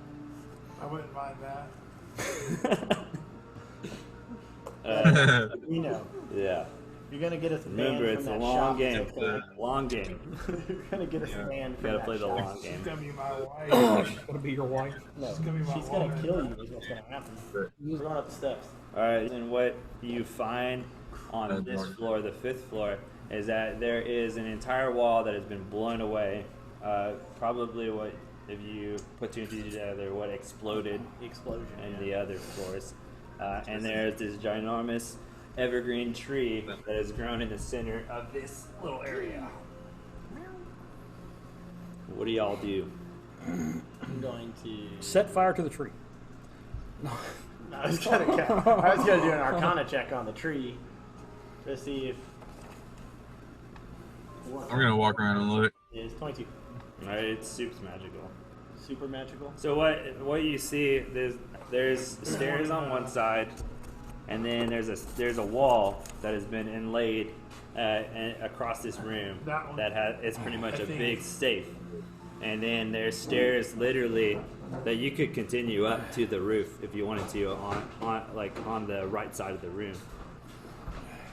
I wouldn't mind that. We know. Yeah. You're gonna get us banned Remember, from it's a that long shop. game. Long game. You're gonna get us banned from Gotta that play the shop. long game. She's gonna be my wife. It's going to be your wife. No, She's gonna be my she's gonna woman. kill you is what's gonna happen. He's going up the steps. All right, and what you find on this floor, the 5th floor, is that there is an entire wall that has been blown away. Probably what, if you put two and two together, what exploded Explosion. in the other floors. And there's this ginormous evergreen tree that has grown in the center of this little area. What do y'all do? I'm going to. Set fire to the tree. I was gonna do an Arcana check on the tree to see if I'm gonna walk around and look. It is 22. Alright, it's super magical. Super magical. So what you see, there's stairs on one side, and then there's a wall that has been inlaid across this room That one. it's pretty much I a think. big safe, and then there's stairs literally that you could continue up to the roof if you wanted to on the right side of the room,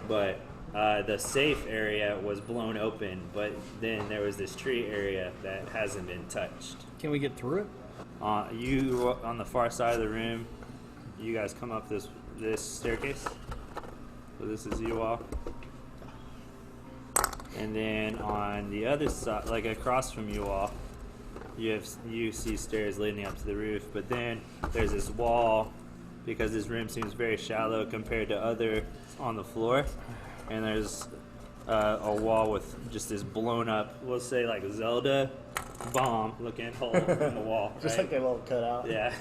but the safe area was blown open, but then there was this tree area that hasn't been touched. Can we get through it? You on the far side of the room, you guys come up this staircase. So this is you all. And then on the other side, like across from you all, you see stairs leading up to the roof, but then there's this wall because this room seems very shallow compared to other on the floor. And there's a wall with just this blown up, we'll say like a Zelda bomb looking hole in the wall. Just right? like a little cutout. Yeah.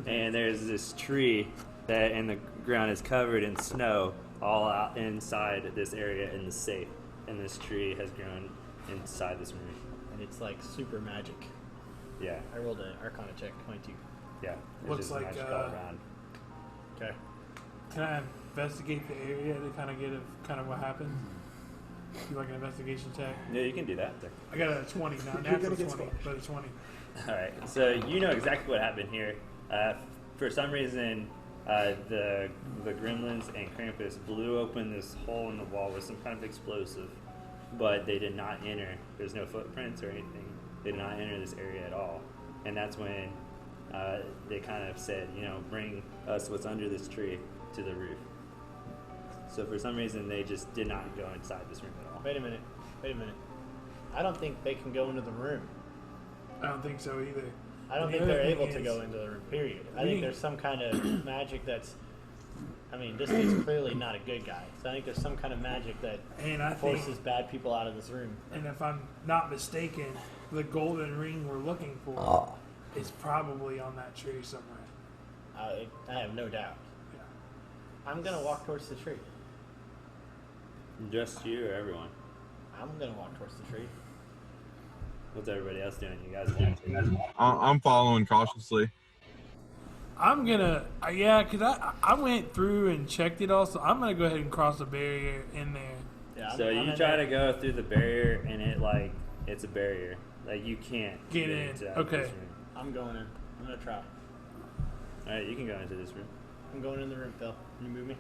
And there's this tree that in the ground is covered in snow all out inside this area in the safe. And this tree has grown inside this room. And it's like super magic. Yeah. I rolled an Arcana check, 22. Yeah. It's Looks just like, magic all around. Okay. Can I investigate the area to kind of get what happened? Do like an investigation check. Yeah, you can do that. I got a 20 now. You're Natural gonna get 20, but a 20. All right, so you know exactly what happened here. For some reason, the gremlins and Krampus blew open this hole in the wall with some kind of explosive, but they did not enter. There's no footprints or anything. They did not enter this area at all, and that's when they kind of said, bring us what's under this tree to the roof. So for some reason, they just did not go inside this room at all. Wait a minute. I don't think they can go into the room. I don't think so either. I don't And think the they're other able thing to is- go into the room, period. I We- think there's some kind of magic that's... I mean, this dude's clearly not a good guy. So I think there's some kind of magic that And I think, forces bad people out of this room. and if I'm not mistaken, the golden ring we're looking for is probably on that tree somewhere. I have no doubt. Yeah. I'm going to walk towards the tree. Just you or everyone? I'm going to walk towards the tree. What's everybody else doing? You guys want to? I'm following cautiously. I'm gonna, because I went through and checked it all, so I'm gonna go ahead and cross the barrier in there. Yeah, So I'm you in try there. to go through the barrier, and it's a barrier. Like you can't Get in. into Okay. this room. I'm going in. I'm going to try. All right, you can go into this room. I'm going in the room, Phil. Can you move me?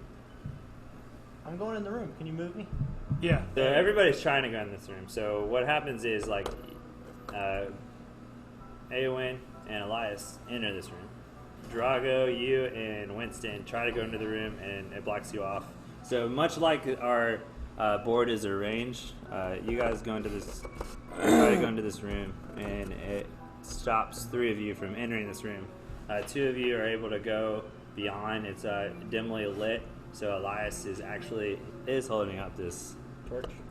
I'm going in the room. Can you move me? Yeah. So everybody's trying to go in this room. So what happens is Awyn and Elias enter this room. Drago, you, and Winston try to go into the room, and it blocks you off. So much like our board is arranged, you guys try to go into this room, and it stops 3 of you from entering this room. 2 of you are able to go beyond. It's dimly lit, so Elias is holding up this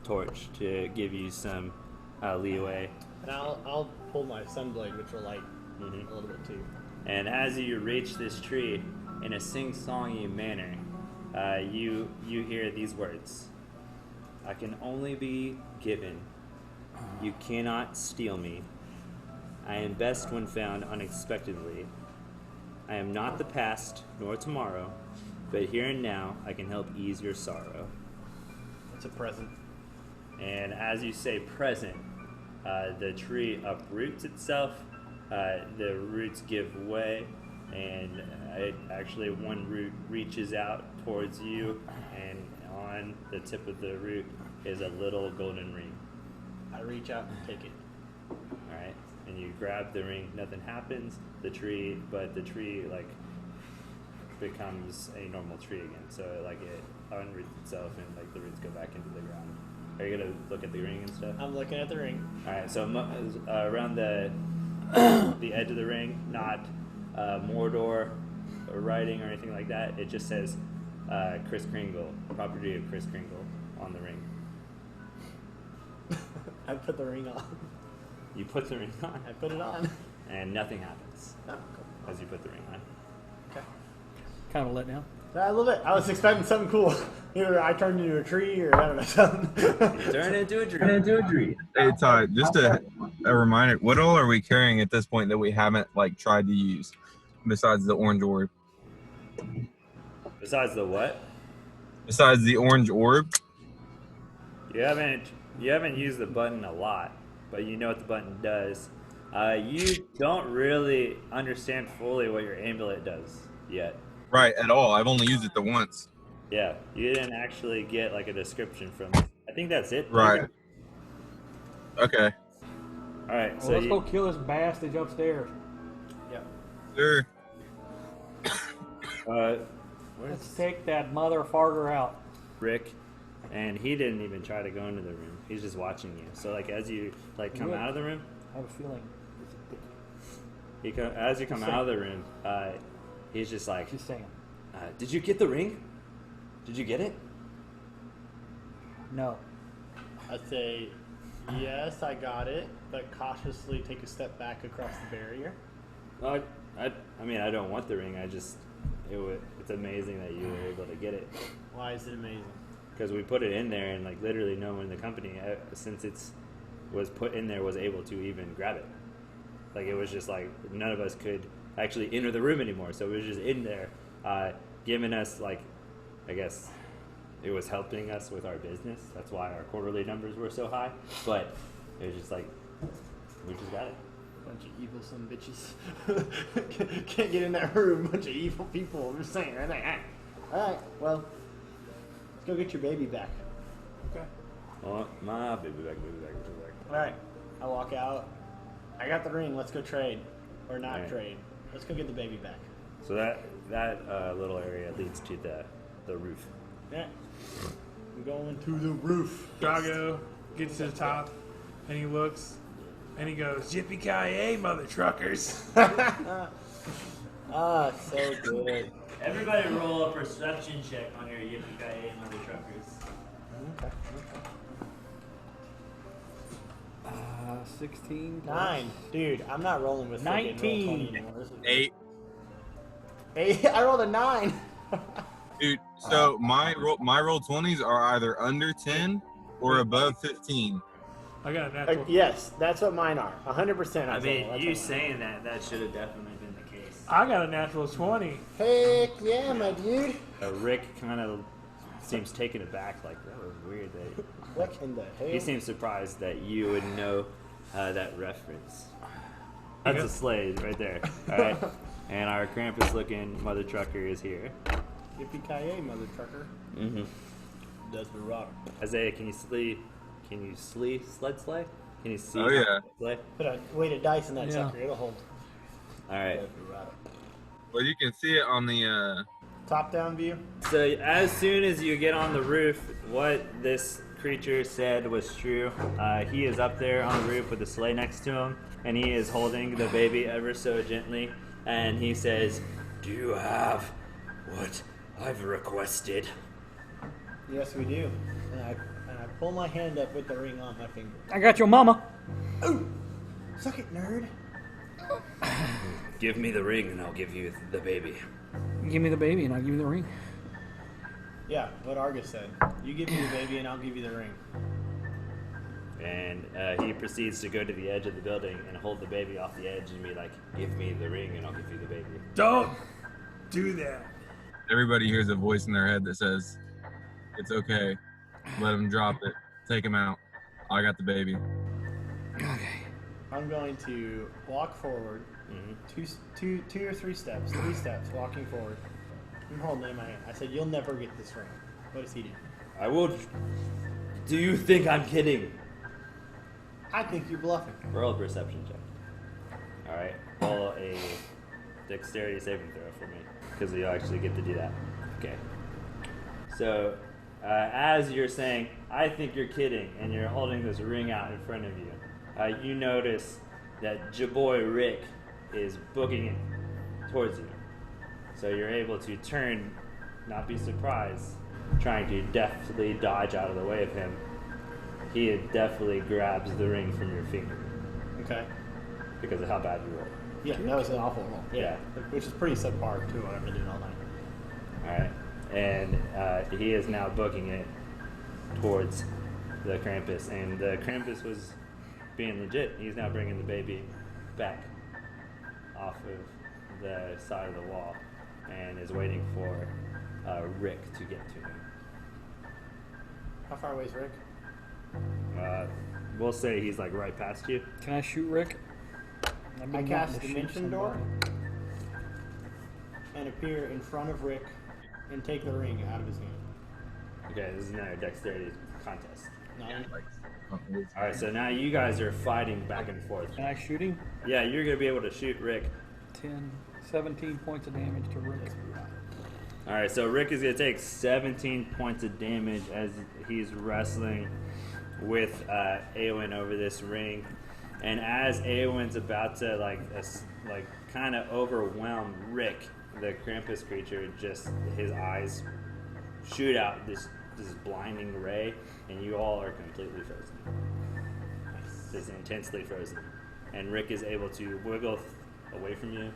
torch to give you some leeway. And I'll pull my sunblade, which will light a little bit too. And as you reach this tree, in a sing-songy manner, you hear these words: "I can only be given. You cannot steal me. I am best when found unexpectedly. I am not the past nor tomorrow, but here and now I can help ease your sorrow." It's a present. And as you say present, the tree uproots itself, the roots give way, and one root reaches out towards you, and on the tip of the root is a little golden ring. I reach out and take it. Alright, and you grab the ring, nothing happens, the tree becomes a normal tree again, so it unroots itself and the roots go back into the ground. Are you gonna look at the ring and stuff? I'm looking at the ring. Alright, so around the edge of the ring, not Mordor or writing or anything like that, it just says Kris Kringle, property of Kris Kringle on the ring. I put the ring on. You put the ring on, I put it on. and nothing happens Oh, cool. as you put the ring on. Okay. Kind of let down. I love it. I was expecting something cool. Either I turned into a tree or I don't know something. Turn into a tree. Hey Todd, just a reminder, what all are we carrying at this point that we haven't like tried to use besides the orange orb? Besides the what? Besides the orange orb? You haven't used the button a lot, but you know what the button does. You don't really understand fully what your amulet does yet. Right, at all. I've only used it the once. Yeah, you didn't actually get like a description from it. I think that's it. Right. Okay. All right, Well, so let's go kill this bastard upstairs. Yep. Sure. Let's take that mother farter out. Rick, and he didn't even try to go into the room. He's just watching you. So like as you like come out of the room, I have a feeling. as you come out of the room, he's just like, Just saying. "Did you get the ring? Did you get it?" No. I'd say, yes, I got it, but cautiously take a step back across the barrier. I mean, I don't want the ring. It's amazing that you were able to get it. Why is it amazing? Because we put it in there, and like literally no one in the company, since it's was put in there, was able to even grab it. Like it was just like none of us could actually enter the room anymore. So it was just in there, giving us like, I guess, it was helping us with our business. That's why our quarterly numbers were so high. But it was just like we just got it. Bunch of evil son bitches. Can't get in that room. Bunch of evil people. I'm just saying. Right? All right. Well, let's go get your baby back. Okay. Oh, my baby back. All right. I walk out. I got the ring. Let's go trade, or not Right. trade. Let's go get the baby back. So that little area leads to the roof. Yeah. I'm going to the roof. Drago gets to the top, and he looks, and he goes, "Yippee Ki Yay, mother truckers!" Ah, so good. Everybody roll a perception check on your Yippee Ki Yay, mother truckers. Okay. 16. 9. Dude, I'm not rolling with freaking roll 20 19. anymore. This is 8. 8. I rolled a 9. Dude, so my roll 20s are either under 10 or above 15. I got a natural. Yes, that's what mine are. 100%. I mean, that's you what mine saying that should have definitely been the case. I got a natural 20. are. Heck yeah, my dude. Rick kind of seems taken aback, like that was weird. That What in the hell? he seems surprised that you would know that reference. That's a sleigh right there. All right, and our Krampus-looking mother trucker is here. Yippee Ki Yay, mother trucker. Mm-hmm. Does the rock. Isaiah, can you sled sleigh? Can you see? Oh, yeah. Sleigh? Put a weight of dice in that Yeah. sucker. It'll hold. All right. Does the rock. Well, you can see it on the Top down view. So as soon as you get on the roof, what this creature said was true. He is up there on the roof with the sleigh next to him, and he is holding the baby ever so gently, and he says, "Do you have what I've requested?" Yes, we do. And I pull my hand up with the ring on my finger. I got your mama. Ooh! Suck it, nerd. Give me the ring and I'll give you the baby. Give me the baby and I'll give you the ring. Yeah, what Argus said. You give me the baby and I'll give you the ring. And he proceeds to go to the edge of the building and hold the baby off the edge and be like, "Give me the ring and I'll give you the baby." Don't do that. everybody hears a voice in their head that says, "It's okay. Let him drop it. Take him out. I got the baby." Okay. I'm going to walk forward, two or three steps, walking forward. I'm holding it in my hand. I said, "You'll never get this ring." What does he do? I will. Do you think I'm kidding? I think you're bluffing. Roll a perception check. Alright, roll a dexterity saving throw for me, because you actually get to do that. Okay. So, as you're saying, "I think you're kidding," and you're holding this ring out in front of you, you notice that Jaboy Rick is booking it towards you. So you're able to turn, not be surprised, trying to deftly dodge out of the way of him. He definitely grabs the ring from your finger Okay. because of how bad you rolled. Yeah, that was an awful roll. Yeah. Which is pretty subpar to what I've been doing all night. Alright. and he is now booking it towards the Krampus. And the Krampus was being legit. He's now bringing the baby back off of the side of the wall and is waiting for Rick to get to him. How far away is Rick? We'll say he's like right past you. Can I shoot Rick? I cast Dimension Door and appear in front of Rick and take the ring out of his hand. Okay, this is another dexterity contest. Nine. Alright, so now you guys are fighting back and forth. Can I shoot him? Yeah, you're going to be able to shoot Rick. 17 points of damage to Rick. Alright, so Rick is going to take 17 points of damage as he's wrestling with Awyn over this ring. And as Awyn's about to like kind of overwhelm Rick, the Krampus creature, just his eyes shoot out this blinding ray, and you all are completely frozen. Just intensely frozen. And Rick is able to wiggle away from you,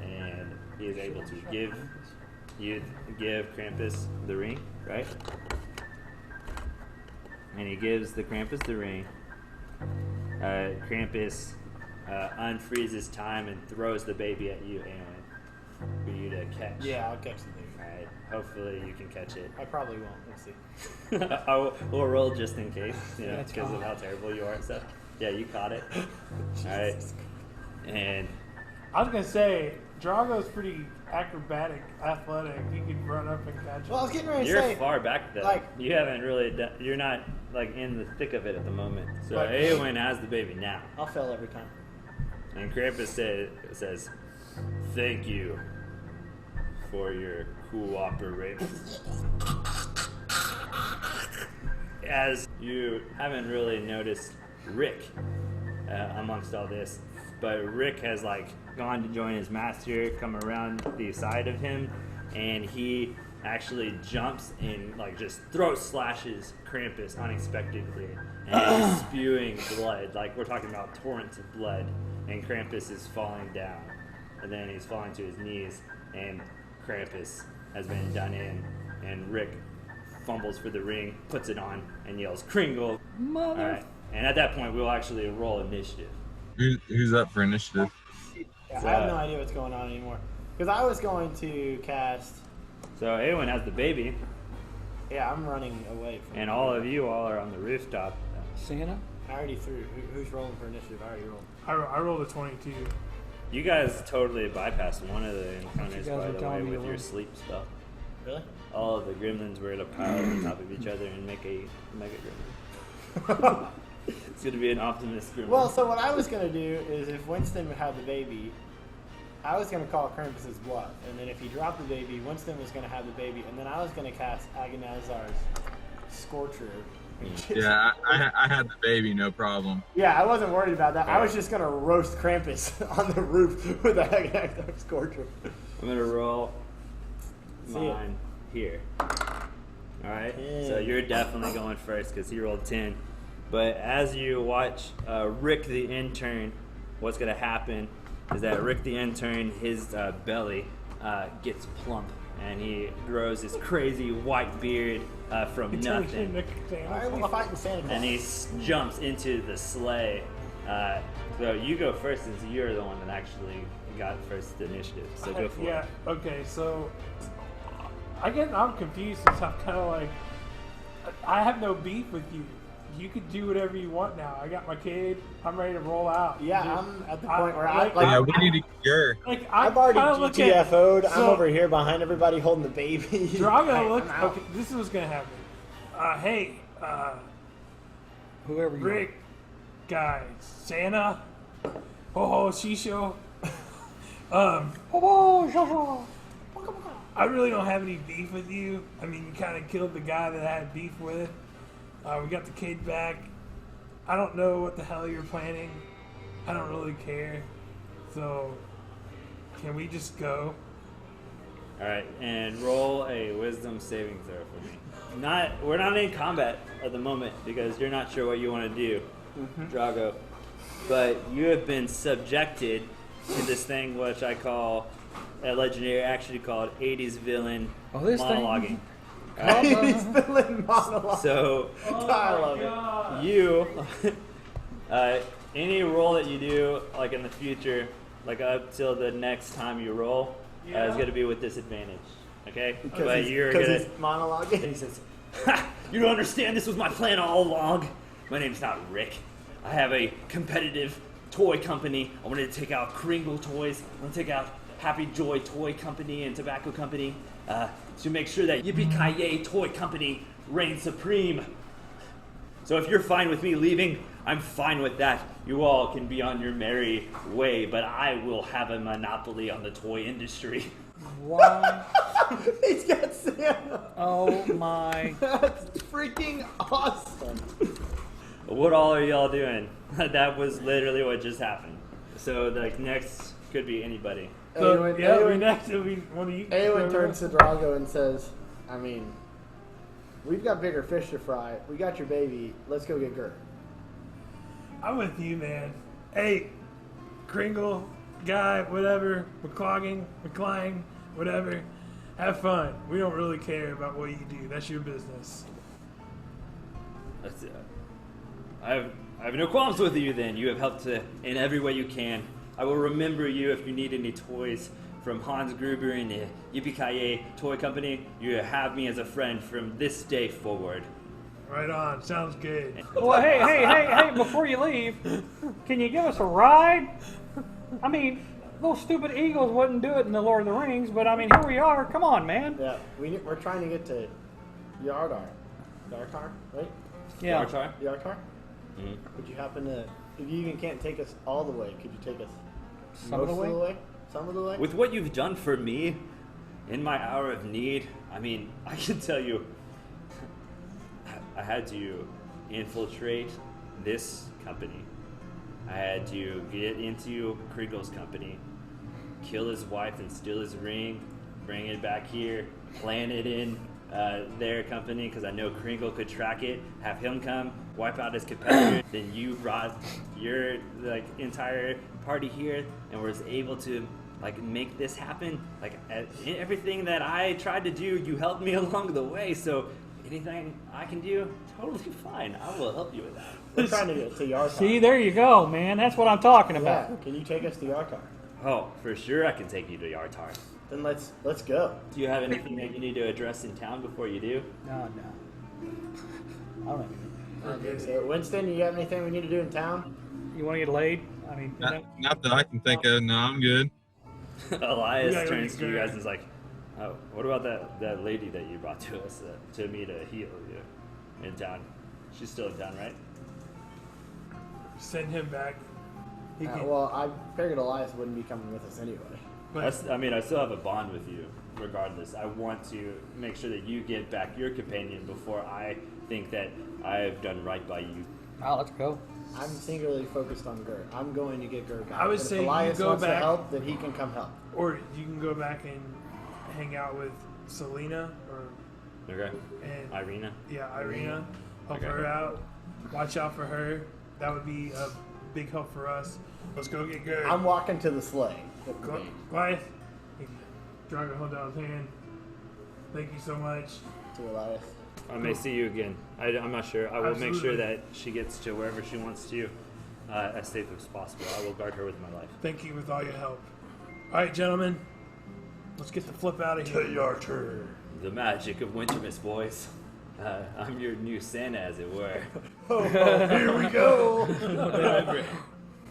and he is able to give Krampus the ring, right? And he gives the Krampus the ring. Krampus unfreezes time and throws the baby at you, Awyn, for you to catch. Yeah, I'll catch the baby. Alright, hopefully you can catch it. I probably won't. Let's see. We'll roll just in case, Yeah, because of how terrible you are and stuff. Yeah, you caught it. Alright. And I was gonna say Drago's pretty acrobatic, athletic. He could run up and catch Well, I it. was getting ready to you're say. far back though. like- you haven't really you're not like in the thick of it at the moment. So Like- Awyn has the baby now. I'll fail every time. And Krampus says, "Thank you for your cooperation." As you haven't really noticed Rick amongst all this, but Rick has like gone to join his master, come around the side of him, and he actually jumps and like just throat slashes Krampus unexpectedly, and he's spewing blood. Like we're talking about torrents of blood, and Krampus is falling down, and then he's falling to his knees, and Krampus has been done in, and Rick fumbles for the ring, puts it on, and yells, "Kringle!" Mother. All right, and at that point, we'll actually roll initiative. Who's up for initiative? Yeah, I have no idea what's going on anymore. Because I was going to cast. So Awyn has the baby, Yeah, I'm running away from. and all of you all are on the rooftop. Santa? I already threw. Who's rolling for initiative? I already rolled. I rolled a 22. You guys totally bypassed one of the encounters, guys by were the way, telling me with to your run. sleep spell. Really? All of the gremlins were to pile on top of each other and make a mega gremlin. It's going to be an Optimus gremlin. Well, so what I was gonna do is if Winston would have the baby, I was gonna call Krampus's bluff, and then if he dropped the baby, Winston was gonna have the baby, and then I was gonna cast Agonazar's Scorcher. Yeah, I had the baby, no problem. Yeah, I wasn't worried about that. I was Alright. just gonna roast Krampus on the roof with the Agonazar's Scorcher. I'm going to roll See it. mine here. Alright, 10. so you're definitely going first because he rolled 10. But as you watch Rick the intern, what's going to happen is that Rick the intern, his belly gets plump, and he grows this crazy white beard from nothing. Why are we fighting Santa Claus? And he jumps into the sleigh. So you go first since you're the one that actually got first initiative. So go for Yeah. it. Okay. So I'm confused since I'm kind of like I have no beef with you. You could do whatever you want now. I got my kid. I'm ready to roll out. Yeah, Dude, I'm at the point where I like, like. Yeah, we need to cure. Like I've already kinda look at- GTFO'd. I'm so- over here behind everybody holding the baby. Drago, Hey, look. I'm out. Okay, this is what's gonna happen. Hey, Whoever you Rick, guy, Santa, ho shisho. I really don't have any beef with you. I mean, you kind of killed the guy that I had beef with. We got the kid back. I don't know what the hell you're planning. I don't really care. So, can we just go? Alright, and roll a wisdom saving throw for me. We're not in combat at the moment because you're not sure what you want to do, Drago. But you have been subjected in this thing which I call a legendary, actually called 80s villain this monologuing. He's villain monologue. So I love it. you, any roll that you do, like in the future, like up till the next time you roll, is going to be with disadvantage. Okay? But you're going he's to. monologuing. He says, "Ha! You don't understand. This was my plan all along. My name's not Rick. I have a competitive toy company. I wanted to take out Kringle Toys. I want to take out Happy Joy Toy Company and Tobacco Company to make sure that Yippee Ki Yay Toy Company reigns supreme. So if you're fine with me leaving, I'm fine with that. You all can be on your merry way, but I will have a monopoly on the toy industry." Wow. He's got Santa. Oh my. That's freaking awesome. What all are y'all doing? That was literally what just happened. So like next could be anybody. So, Awyn, yeah, Awyn- next will be one of you. Awyn turns to Drago and says, I mean, we've got bigger fish to fry. We got your baby. Let's go get Gert. I'm with you, man. Hey, Kringle, guy, whatever, McClogging, McClying, whatever. Have fun. We don't really care about what you do. That's your business. That's it. I have no qualms with you then. You have helped in every way you can. I will remember you if you need any toys from Hans Gruber and the Yippee Ki Yay Toy Company. You have me as a friend from this day forward. Right on. Sounds good. Well, hey, before you leave, can you give us a ride? I mean, those stupid eagles wouldn't do it in the Lord of the Rings, but I mean, here we are. Come on, man. Yeah, we're trying to get to Yardar. Yartar, right? Yeah. Yartar? Yartar? Mhm. Would you happen to, if you even can't take us all the way, could you take us Some of the way? Some of the way? With what you've done for me in my hour of need, I mean, I can tell you, I had to infiltrate this company. I had to get into Kringle's company, kill his wife and steal his ring, bring it back here, plant it in their company because I know Kringle could track it, have him come, wipe out his competitor, then you brought your like entire party here and was able to like make this happen. Like everything that I tried to do, you helped me along the way. So anything I can do, totally fine. I will help you with that. We're trying to get to Yartar. See, there you go, man. That's what I'm talking about. Yeah, can you take us to Yartar? Oh, for sure I can take you to Yartar. Then let's go. Do you have anything that you need to address in town before you do? No. I don't have anything. I don't think so. Winston, you have anything we need to do in town? You want to get laid? I mean, you know? Not that I can think of. No, I'm good. Elias Yeah, turns to you yeah. guys and is like, "Oh, what about that lady that you brought to us to me to heal you in town? She's still in town, right?" Send him back. He can, Well, I figured Elias wouldn't be coming with us anyway. but I mean, I still have a bond with you, regardless. I want to make sure that you get back your companion before I think that I've done right by you. Oh, let's go. I'm singularly focused on Gert. I'm going to get Gert back. I would But say if you Elias go wants back- to help, then he can come help. or you can go back and hang out with Selena Okay, and Irina. Irina. Help Okay. her out. Watch out for her. That would be a big help for us. Let's go get good. I'm walking to the sleigh. Goliath. Drago, hold down his hand. Thank you so much. To Elias. I may see you again. I'm not sure. I will make sure Absolutely. that she gets to wherever she wants to as safe as possible. I will guard her with my life. Thank you with all your help. All right, gentlemen. Let's get the flip out of here. Yartar. The magic of Wintermas, boys. I'm your new Santa, as it were. Here we go.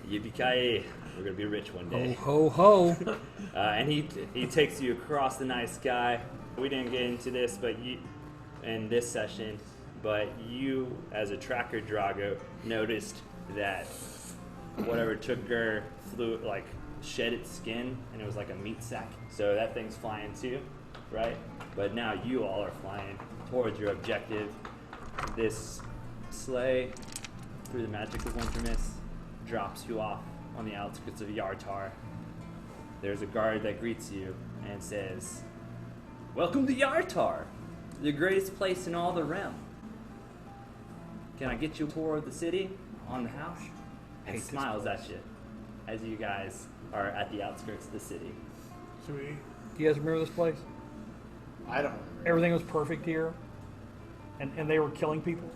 Yippee Ki Yay. We're gonna be rich one day. Ho, ho. And he takes you across the night sky. We didn't get into this, but in this session, but you, as a tracker Drago, noticed that whatever took her shed its skin, and it was like a meat sack. So that thing's flying too, right? But now you all are flying towards your objective. This sleigh, through the magic of Wintermas, drops you off on the outskirts of Yartar. There's a guard that greets you and says, "Welcome to Yartar, the greatest place in all the realm. Can I get you a tour of the city on the house?" And smiles at you as you guys are at the outskirts of the city. Sweet. Do you guys remember this place? I don't remember. Everything was perfect here, and they were killing people.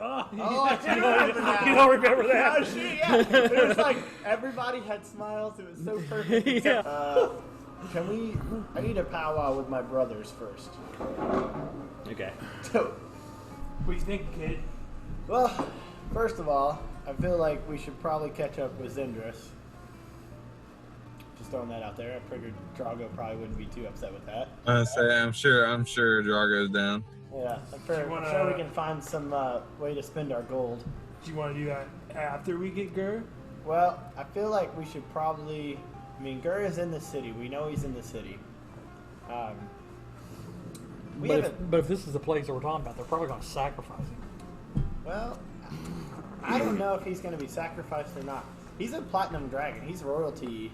Oh, I do remember that. You don't remember that? Oh shit, yeah. It was like everybody had smiles. It was so perfect. Yeah. I need a powwow with my brothers first. Okay. So, What do you think, kid? well, first of all, I feel like we should probably catch up with Zindras. Just throwing that out there. I figured Drago probably wouldn't be too upset with that. I'm sure Drago's down. Yeah, I'm sure we can find some way to spend our gold. Do you want to do that after we get Gur? Well, I feel like we should probably. I mean, Gur is in the city. We know he's in the city. But if this is the place that we're talking about, they're probably going to sacrifice him. Well, I don't know if he's going to be sacrificed or not. He's a platinum dragon. He's royalty.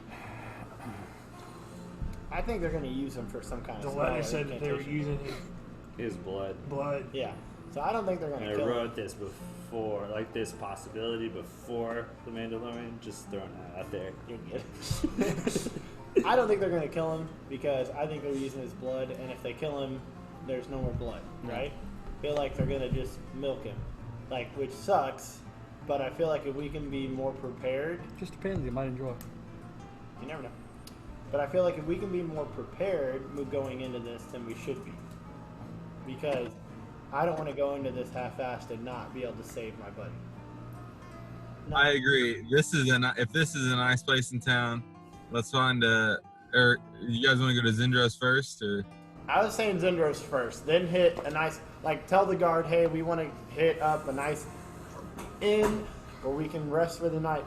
I think they're going to use him for some kind The of. letter said that they were incantation. using His blood. blood. Yeah. So I don't think they're going And to I kill him. wrote this before, like this possibility before the Mandalorian. Just throwing that out there. You're good. I don't think they're going to kill him because I think they're using his blood, and if they kill him, there's no more blood, right? I feel like they're going to just milk him, like, which sucks, but I feel like if we can be more prepared, Just depends. You might enjoy it. you never know. But I feel like if we can be more prepared going into this, then we should be. Because I don't want to go into this half-assed and not be able to save my buddy. No. I agree. If this is a nice place in town, let's find or you guys want to go to Zindros first, or? I was saying Zindros first, then hit a nice, like, tell the guard, hey, we want to hit up a nice inn where we can rest for the night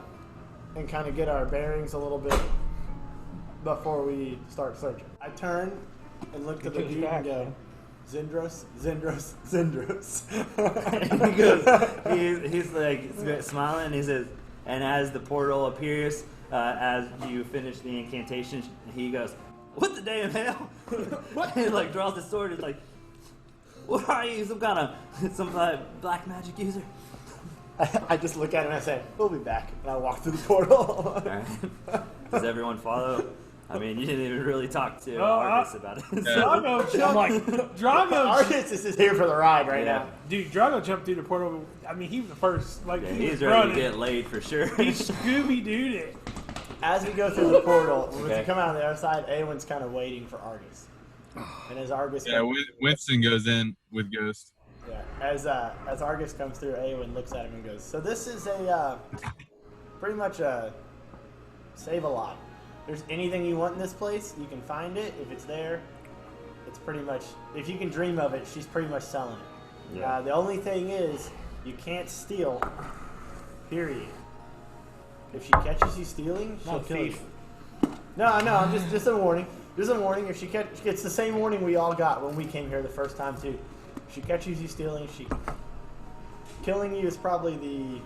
and kind of get our bearings a little bit before we start searching. I turn and look at the dude and go, Zindros, Zindros, Zindros. he goes, he's like smiling. He says, and as the portal appears, as you finish the incantation, he goes, "What the damn hell?" What? He like draws the sword. He's like, "What are you? Some kind of black magic user?" I just look at him and I say, we'll be back. And I walk through the portal. All right. Does everyone follow? I mean, you didn't even really talk to Oh, Argus about it. Drago jumped. Drago, Argus is just here for the ride right Yeah. now. dude, Drago jumped through the portal. I mean, he was the first. Like, Yeah, he was he's ready running. to get laid for sure. He Scooby Dooed it. As we go through the portal, when we Okay. come out on the other side, Awyn's kind of waiting for Argus. And as Argus Yeah, comes, Winston goes in with Ghost. as Argus comes through, Awyn looks at him and goes, so this is a pretty much a save a lot. There's anything you want in this place, you can find it. If it's there, it's pretty much, if you can dream of it, she's pretty much selling it. Yeah. The only thing is, you can't steal, period. If she catches you stealing, she'll Not a kill thief. you. No, I'm just a warning. Just a warning. If she gets the same warning we all got when we came here the first time too. If she catches you stealing, killing you is probably the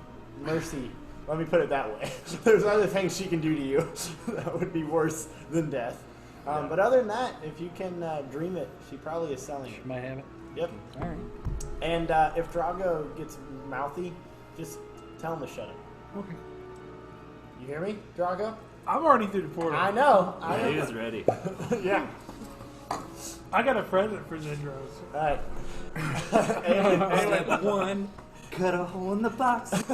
mercy. Let me put it that way. There's other things she can do to you that would be worse than death. But other than that, if you can dream it, she probably is selling it. Might have it. Yep. All right. And if Drago gets mouthy, just tell him to shut up. Okay. You hear me, Drago? I'm already through the portal. I know. Yeah, he was ready. Yeah. I got a present for Zindros. All right. Awyn, One, cut a hole in the box. at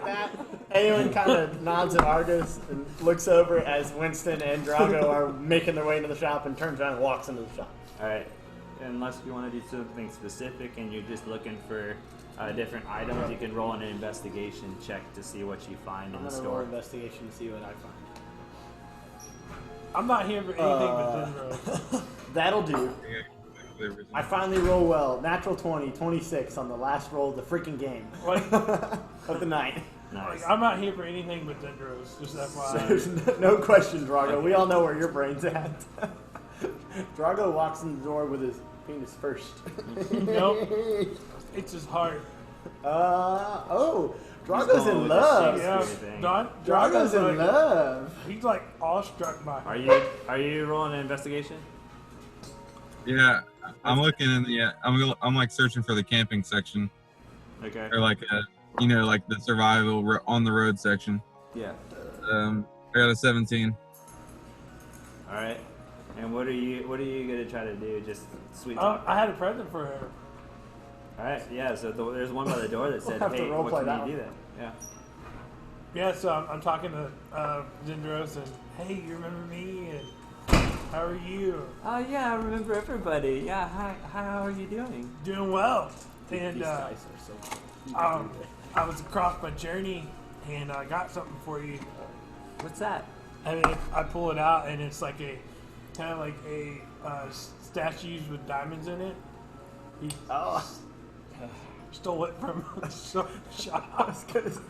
that, Awyn kind of nods at Argus and looks over as Winston and Drago are making their way into the shop and turns around and walks into the shop. All right. Unless you want to do something specific and you're just looking for different items, you can roll an investigation check to see what you find in I'm the gonna roll store. investigation to see what I find. I'm not here for anything but Zindros. That'll do. I finally roll well. Natural 20, 26 on the last roll of the freaking game Like, of the night. Nice. I'm not here for anything but Zindros. Just FYI. There's no question, Drago. We all know where your brain's at. Drago walks in the door with his penis first. Nope. It's his heart. Drago's in love. Yeah. thing. Drago's in love. He's like awestruck by Are you rolling an investigation? Yeah, I'm looking in the. I'm like searching for the camping section, Okay. or like like the survival on the road section. Yeah. I got a 17. All right. And what are you gonna try to do? Just sweet Oh, talk. I had a present for her. All right. Yeah. So there's one by the door that said, We'll have to "Hey, roleplay what that can you one. do that?" Yeah. Yeah, so I'm talking to Zindros and, hey, you remember me? And how are you? Oh yeah, I remember everybody. Yeah. Hi. How are you doing? Doing well. And These dice are so. I was across my journey and I got something for you. What's that? And I pull it out and it's like a kind of like a statues with diamonds in it. He stole it from a shop.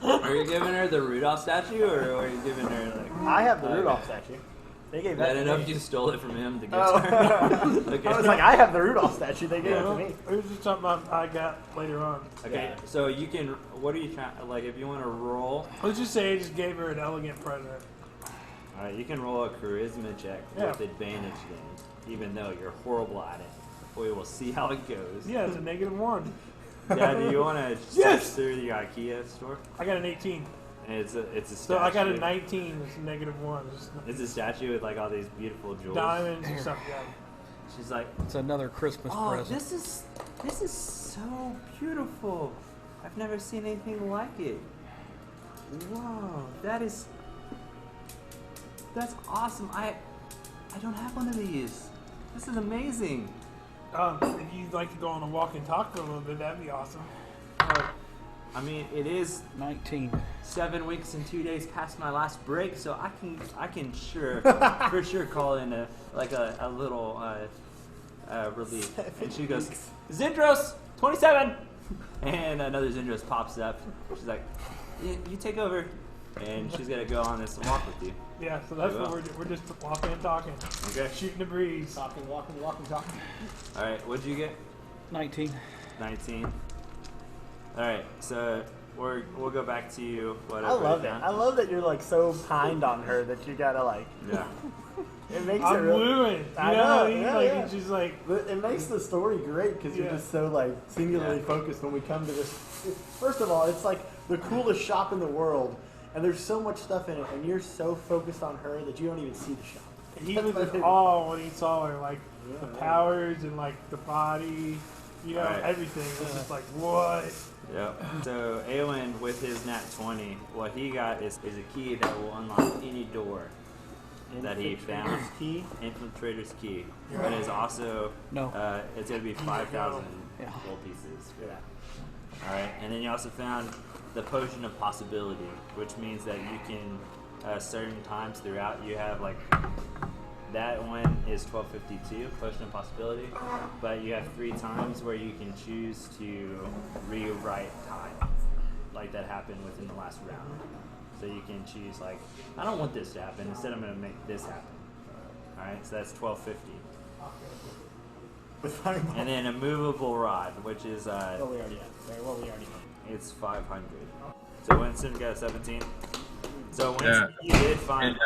Are you giving her the Rudolph statue, or are you giving her like? I have the Rudolph statue. They gave that I to don't know me. if you stole it from him to give Oh. her. Okay. I was like, I have the Rudolph statue. They gave it to me. It was just something I got later on. Okay, Yeah. so you can. What are you trying? Like, if you want to roll, Let's just say I just gave her an elegant present. all right, you can roll a charisma check Yeah. with advantage then, even though you're horrible at it. We will see how it goes. Yeah, it's a -1. Yeah. Do you want to Yes! search through the IKEA store? I got an 18. And it's a statue. So I got a 19. It's -1. It's a statue with like all these beautiful jewels. Diamonds and stuff. Yeah. She's like, It's another Christmas oh, present. this is so beautiful. I've never seen anything like it. Whoa, that's awesome. I don't have one of these. This is amazing. If you'd like to go on a walk and talk for a little bit, that'd be awesome. I mean, it is 19. 7 weeks and 2 days past my last break, so I can for sure call in a little relief. And she goes, Zindros 27, and another Zindros pops up. She's like, you take over, and she's gonna go on this walk with you. Yeah, so that's Very what well. we're just walking and talking, Okay. shooting the breeze. Talking, walking, talking. All right. What'd you get? 19. 19. All right. So we'll go back to you. Whatever. I love it. down. I love that you're like so kind on her that you gotta like. Yeah. It makes it I'm real. wooing. You I know, know, what I mean? yeah, Like yeah. it's just like It makes the story great because you're Yeah. just so like singularly Yeah. focused when we come to this. First of all, it's like the coolest shop in the world, and there's so much stuff in it, and you're so focused on her that you don't even see the shop. he That's was my in favorite. awe when he saw her, like the Yeah. powers and like the body, you know, Right. everything. It was just like what? Yep. So Awyn with his nat 20, what he got is a key that will unlock any door that he found. Infiltrator's key. Infiltrator's key. But it's also No. it's gonna be 5,000 Yeah. gold pieces. Yeah. All right, and then you also found the potion of possibility, which means that you can certain times throughout you have like that one is 1252 potion of possibility, but you have 3 times where you can choose to rewrite time, like that happened within the last round. So you can choose like I don't want this to happen. Instead, I'm gonna make this happen. All right, so that's 1250. With fireball. And then a movable rod, which is What we already had. Sorry, what we already had. it's 500. So Winston got a 17. So Winston, you did find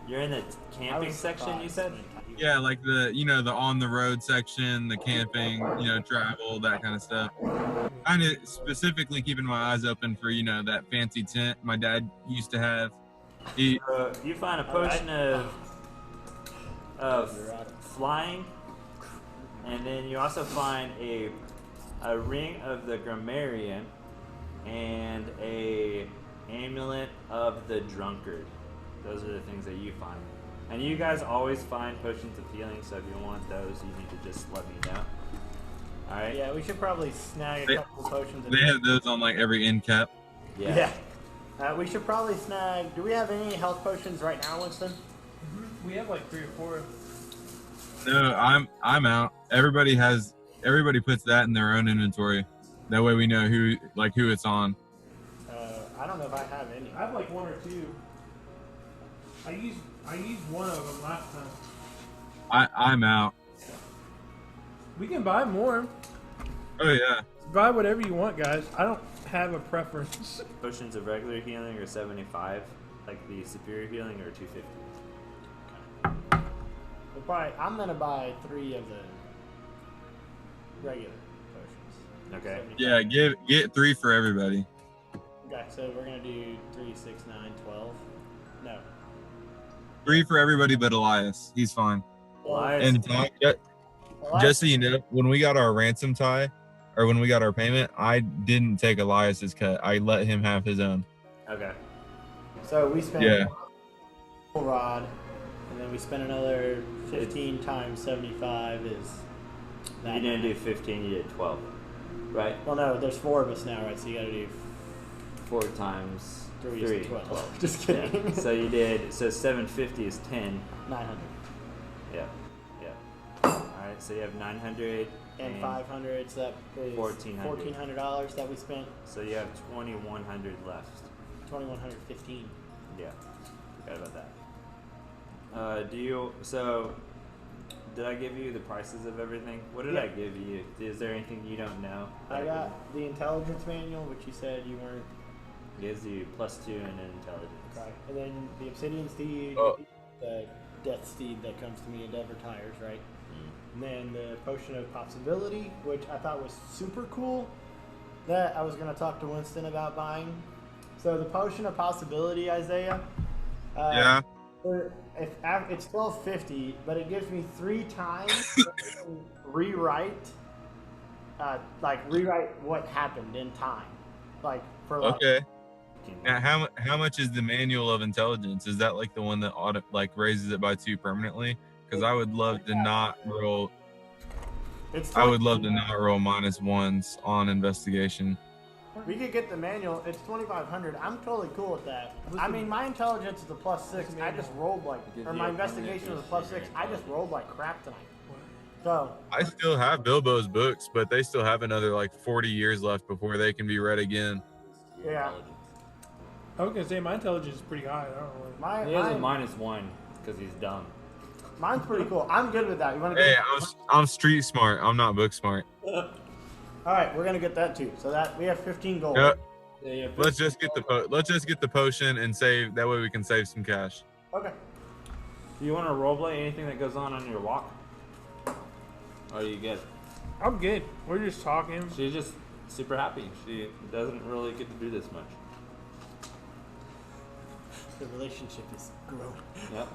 you're in the camping section. You said. Yeah, like the on the road section, the camping, travel, that kind of stuff. Kind of specifically keeping my eyes open for that fancy tent my dad used to have. He You find a potion of flying, and then you also find a ring of the grammarian and a amulet of the drunkard. Those are the things that you find. And you guys always find potions of healing, so if you want those, you need to just let me know. Alright? Yeah, we should probably snag a They- couple potions. they have those on like every end cap. Yeah. We should probably snag. Do we have any health potions right now, Winston? We have like 3 or 4. No, I'm out. Everybody puts that in their own inventory. That way we know who it's on. I don't know if I have any. I have like 1 or 2. I used one of them last time. I'm out. We can buy more. Oh yeah. Buy whatever you want, guys. I don't have a preference. Potions of regular healing are 75, like the superior healing are 250. We'll probably, I'm gonna buy 3 of the regular potions. Okay. 75. Yeah, get 3 for everybody. Okay. so we're gonna do 3, 6, 9, 12. No. 3 for everybody but Elias. He's fine. Elias. And just so you know, when we got our ransom tie, or when we got our payment, I didn't take Elias's cut. I let him have his own. Okay. So we spent Yeah. full rod, and then we spent another 15 times 75 is that. You didn't do 15, you did 12. Right? Well, no, there's 4 of us now, right? So you gotta do 4 times 3 3. is 12. Just kidding. Yeah. So you did, so 750 is 10. 900. Yeah. Yeah. Alright, so you have 900. And 500, so that is $1,400 that we spent. So you have 2,100 left. 2,115. Yeah. Forgot about that. Did I give you the prices of everything? What did I give you? Is there anything you don't know? I got the intelligence manual, which you said you weren't. Gives you +2 in intelligence. Okay. And then the obsidian steed, the death steed that comes to me, Endeavor tires, right? And then the potion of possibility, which I thought was super cool, that I was going to talk to Winston about buying. So the potion of possibility, Isaiah. Yeah. It's $12.50, but it gives me 3 times rewrite what happened in time, like for like. Okay. Now, how much is the manual of intelligence? Is that like the one that raises it by 2 permanently? Because I would love to not roll. I would love to not roll -1s on investigation. We could get the manual. It's 2,500. I'm totally cool with that. I mean, my intelligence is a +6. I just rolled or my investigation was a +6. I just rolled like crap tonight. So I still have Bilbo's books, but they still have another 40 years left before they can be read again. Yeah. I was gonna say my intelligence is pretty high. I don't know. He has a -1 because he's dumb. Mine's pretty cool. I'm good with that. You want to? Hey, I'm street smart. I'm not book smart. All right, we're gonna get that too. So that we have 15 gold. Yep. Yeah, Let's just get the potion and save. That way we can save some cash. Okay. Do you want to roleplay anything that goes on your walk? Or are you good? I'm good. We're just talking. She's just super happy. She doesn't really get to do this much. The relationship is growing. Yep.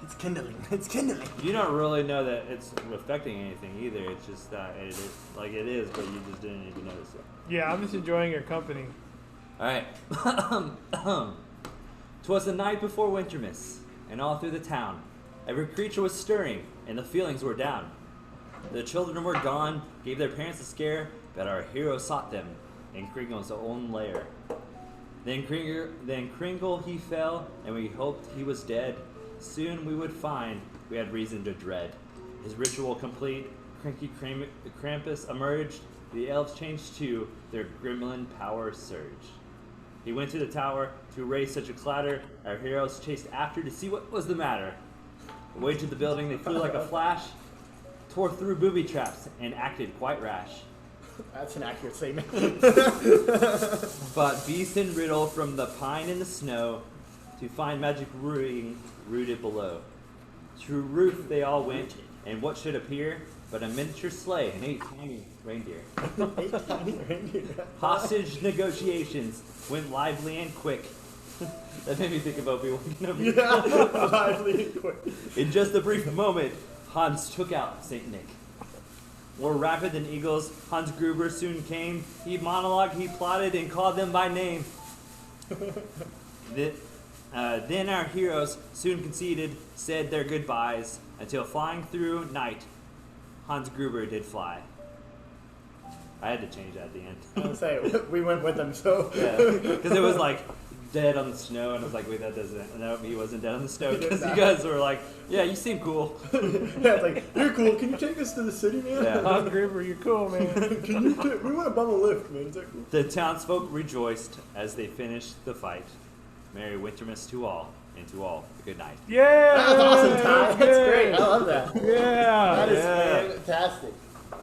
It's kindling. It's kindling. You don't really know that it's affecting anything either. It's just that it is, but you just didn't even notice it. Yeah, I'm just enjoying your company. All right. 'Twas the night before Wintermas, and all through the town, every creature was stirring, and the feelings were down. The children were gone, gave their parents a scare, but our hero sought them in Kringle's own lair. Then Kringle he fell, and we hoped he was dead. Soon we would find we had reason to dread. His ritual complete, Cranky Krampus emerged. The elves changed too, their gremlin power surged. He went to the tower to raise such a clatter. Our heroes chased after to see what was the matter. Away to the building they flew like a flash, tore through booby traps, and acted quite rash. That's an accurate statement. But beast and riddle from the pine and the snow to find magic ruin rooted below. To roof they all went, and what should appear but a miniature sleigh and 8 tiny reindeer. Hostage negotiations went lively and quick. That made me think of Obi-Wan Kenobi. Yeah, lively and quick. In just a brief moment, Hans took out Saint Nick. More rapid than eagles, Hans Gruber soon came. He monologued, he plotted, and called them by name. Then our heroes soon conceded, said their goodbyes, until flying through night, Hans Gruber did fly. I had to change that at the end. I was gonna say, we went with them, so. Yeah, because it was like dead on the snow, and I was like, wait, that doesn't. No, he wasn't dead on the snow because you guys were like, yeah, you seem cool. Yeah, it's like, you're cool. Can you take us to the city, man? Yeah. Hans Gruber, you're cool, man. We want a bubble lift, man. Is that cool? The townsfolk rejoiced as they finished the fight. Merry Wintermas to all, and to all, a good night. Yeah! That's awesome, Ty. That's Okay. great. I love that. Yeah! That is Yeah. fantastic.